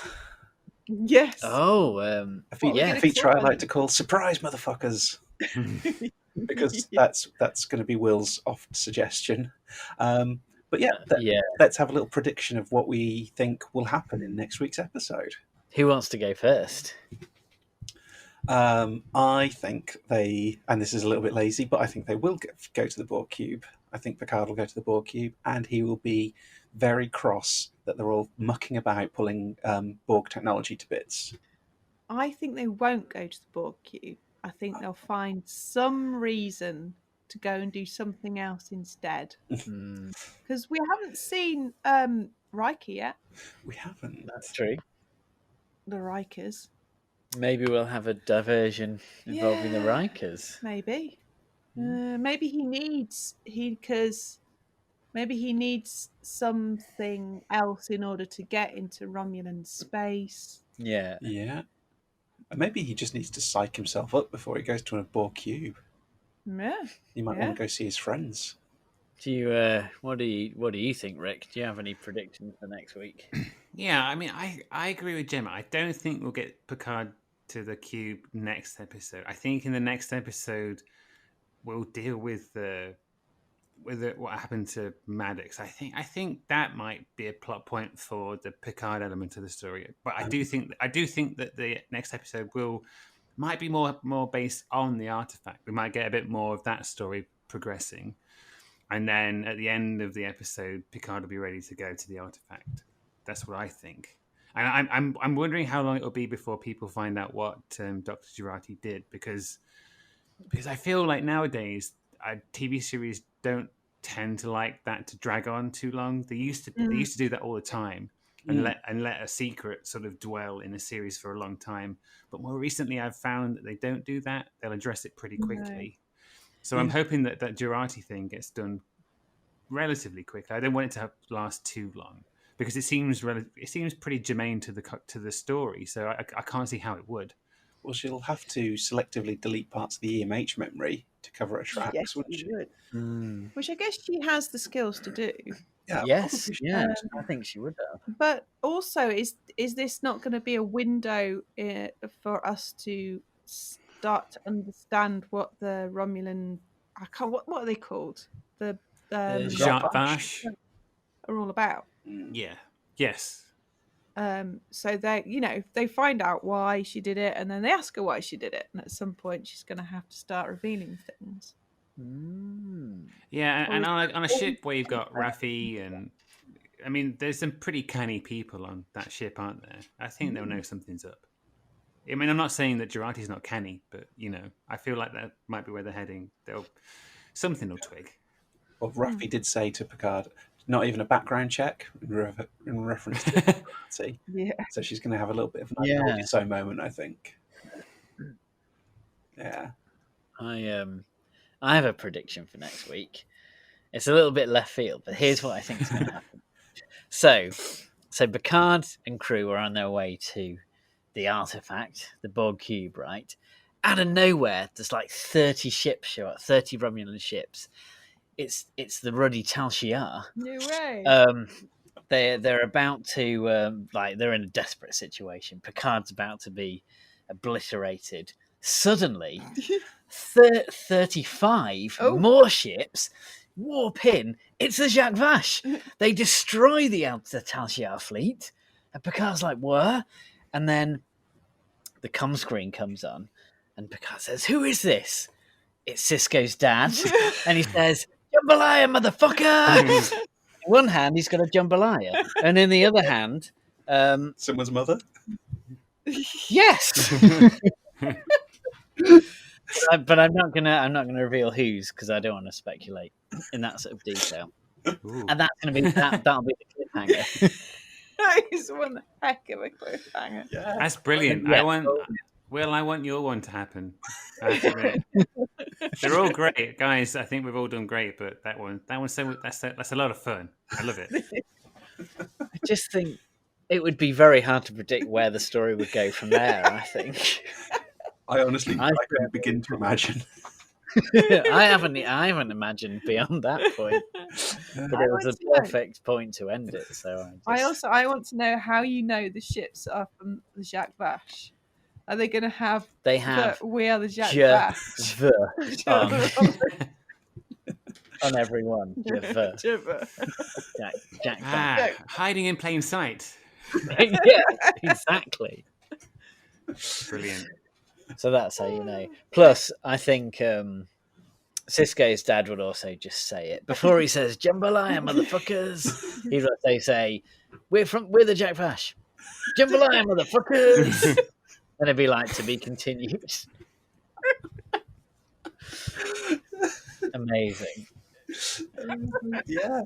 Yes. Oh, a feature I like to call "Surprise, Motherfuckers," because that's going to be Will's oft suggestion. But let's have a little prediction of what we think will happen in next week's episode. Who wants to go first? I think and this is a little bit lazy, but I think they will go to the Borg cube. I think Picard will go to the Borg cube, and he will be very cross that they're all mucking about pulling Borg technology to bits. I think they won't go to the Borg cube. I think they'll find some reason to go and do something else instead. Because we haven't seen Riker yet. We haven't. That's true. The Rikers. Maybe we'll have a diversion involving the Rikers. Maybe. Maybe he needs something else in order to get into Romulan space. Yeah. Yeah. And maybe he just needs to psych himself up before he goes to a Borg cube. Yeah. He might want to go see his friends. Do you? What do you think, Rick? Do you have any predictions for next week? Yeah, I mean, I agree with Gemma. I don't think we'll get Picard to the cube next episode. I think in the next episode we'll deal with what happened to Maddox. I think that might be a plot point for the Picard element of the story. But I do think that the next episode might be more based on the artifact. We might get a bit more of that story progressing. And then at the end of the episode, Picard will be ready to go to the artifact. That's what I think. And I'm wondering how long it will be before people find out what Dr. Jurati did, because I feel like nowadays TV series don't tend to like that to drag on too long. They used to do that all the time and let a secret sort of dwell in a series for a long time. But more recently, I've found that they don't do that. They'll address it pretty quickly. So I'm hoping that Jurati thing gets done relatively quickly. I don't want it to last too long because it seems pretty germane to the story. So I can't see how it would. Well, she'll have to selectively delete parts of the EMH memory to cover her tracks, wouldn't she? Would. Which I guess she has the skills to do. Yeah, yes, I think she would have. But also, is this not going to be a window for us to start to understand what the Romulan, what are they called? The Vash are all about. Yeah. Yes. So they find out why she did it, and then they ask her why she did it, and at some point she's going to have to start revealing things. Yeah, and on a ship where you've got Raffi and I mean, there's some pretty canny people on that ship, aren't there? I think they'll know something's up. I mean, I'm not saying that Jurati's not canny, but I feel like that might be where they're heading. Something will twig. Well, Raffi did say to Picard, not even a background check in reference to Jurati. Yeah. So she's going to have a little bit of an so moment, I think. Yeah. I have a prediction for next week. It's a little bit left field, but here's what I think is going to happen. So Picard and crew are on their way to the artifact, the Borg cube, right? Out of nowhere, there's like 30 ships show up, 30 Romulan ships. It's the ruddy Tal Shiar. No way. They're about to they're in a desperate situation. Picard's about to be obliterated. Suddenly, 35 more ships warp in. It's the Jacques Vache. They destroy the Tal Shiar fleet, and Picard's like, "What?" And then the comm screen comes on, and Picard says, "Who is this?" It's Cisco's dad, and he says, "Jambalaya, motherfucker!" In one hand, he's got a jambalaya, and in the other hand, someone's mother. Yes. But I'm not gonna reveal whose, because I don't want to speculate in that sort of detail. Ooh. And that's gonna be that'll be the cliffhanger. That is one heck of a cliffhanger. Yeah. That's brilliant. Yeah. I want your one to happen. They're all great, guys. I think we've all done great, but that's a lot of fun. I love it. I just think it would be very hard to predict where the story would go from there. I think. I honestly, I couldn't begin to imagine. I haven't imagined beyond that point. But it was a perfect point to end it. So I want to know how you know the ships are from the Jacques Vache. Are they going to have? They have. We are the Jacques Vache. On every one. Jack Vache. Hiding in plain sight. Yeah, exactly. Brilliant. So that's how you know. Plus, I think Cisco's dad would also just say it before he says "Jambalaya, motherfuckers." He'd also say, "We're the Jacques Vache, Jambalaya, motherfuckers." And it'd be like, "To be continued." Amazing. Yeah.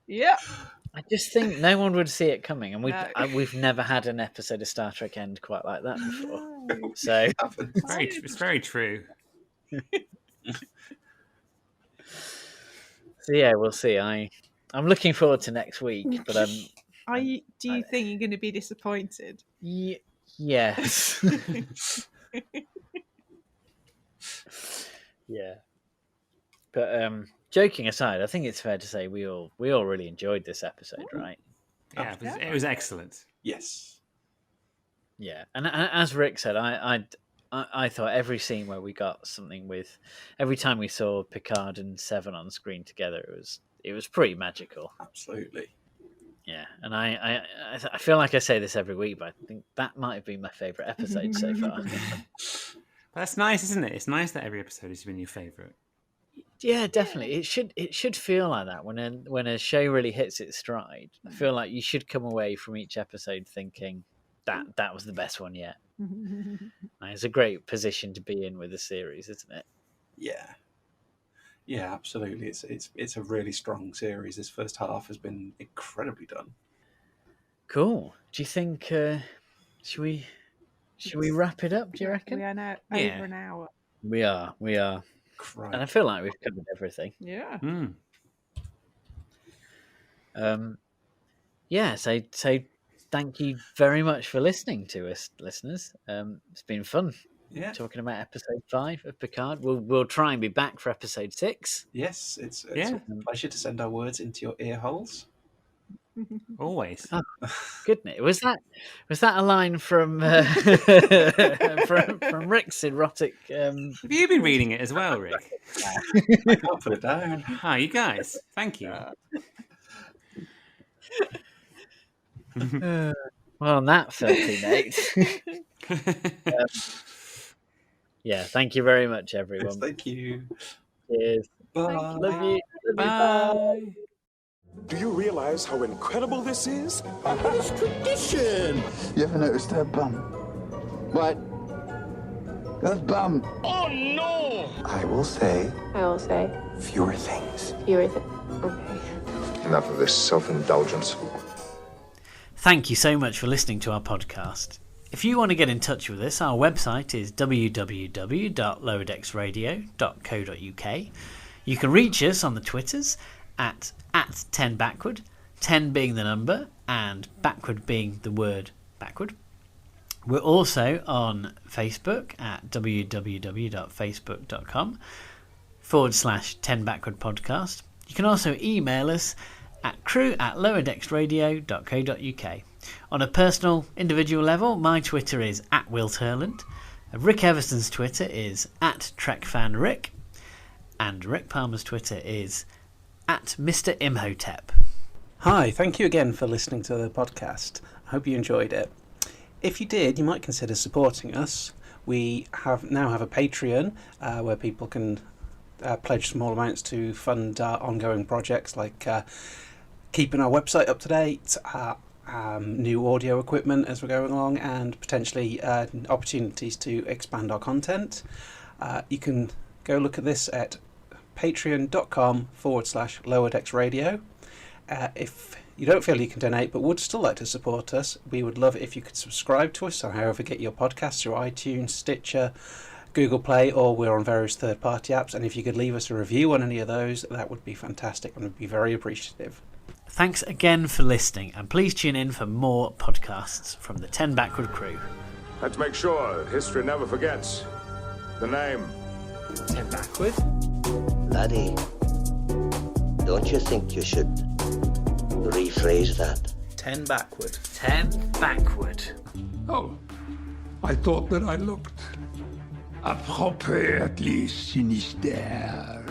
Yeah. I just think no one would see it coming, and we've never had an episode of Star Trek end quite like that before. No. So It's very true. So yeah, we'll see. I'm looking forward to next week, but Do you think you're going to be disappointed? Yes. Yeah. But joking aside, I think it's fair to say we all really enjoyed this episode, right? Yeah, it was excellent. Yes. Yeah, and as Rick said, I thought every scene where we got something with, every time we saw Picard and Seven on screen together, it was pretty magical. Absolutely. Yeah, and I feel like I say this every week, but I think that might have been my favourite episode so far. That's nice, isn't it? It's nice that every episode has been your favourite. Yeah, definitely. It should feel like that when a show really hits its stride. I feel like you should come away from each episode thinking that was the best one yet. It's a great position to be in with a series, isn't it? Yeah. Yeah, absolutely. It's a really strong series. This first half has been incredibly done. Cool. Do you think should we wrap it up? Do you reckon? We are now over an hour. We are. Christ. And I feel like we've covered everything. Yeah. Yeah. So thank you very much for listening to us, listeners. It's been fun. Yeah. Talking about episode 5 of Picard. We'll try and be back for episode 6. Yes, it's a pleasure to send our words into your ear holes. Always. Oh, goodness. Was that a line from from Rick's erotic? Have you been reading it as well, Rick? I can't put it down. Oh, you guys, thank you. Well, on that filthy note. Yeah, thank you very much, everyone. Yes, thank you. Cheers. Bye. Love you. Bye. Do you realize how incredible this is? It's tradition. You ever noticed her bum? What? Her bum. Oh, no! I will say Fewer things. Okay. Enough of this self-indulgence. Thank you so much for listening to our podcast. If you want to get in touch with us, our website is www.lowerdexradio.co.uk. You can reach us on the Twitters at 10Backward, 10 being the number and backward being the word backward. We're also on Facebook at www.facebook.com/10Backward podcast. You can also email us at crew@lowerdexradio.co.uk. On a personal, individual level, my Twitter is @WiltHerland. Rick Everson's Twitter is @TrekFanRick. And Rick Palmer's Twitter is @Mr. Imhotep. Hi, thank you again for listening to the podcast. I hope you enjoyed it. If you did, you might consider supporting us. We now have a Patreon where people can pledge small amounts to fund our ongoing projects like keeping our website up to date, new audio equipment as we're going along, and potentially opportunities to expand our content. You can go look at this at patreon.com/lowerdexradio. If you don't feel you can donate but would still like to support us, we would love it if you could subscribe to us on however you get your podcasts, through iTunes, Stitcher, Google Play, or we're on various third-party apps. And if you could leave us a review on any of those, that would be fantastic and we'd be very appreciative. Thanks again for listening, and please tune in for more podcasts from the 10 Backward crew. Let's make sure history never forgets the name. 10 Backward? Laddie, don't you think you should rephrase that? 10 Backward. 10 Backward. Oh, I thought that I looked appropriately sinister.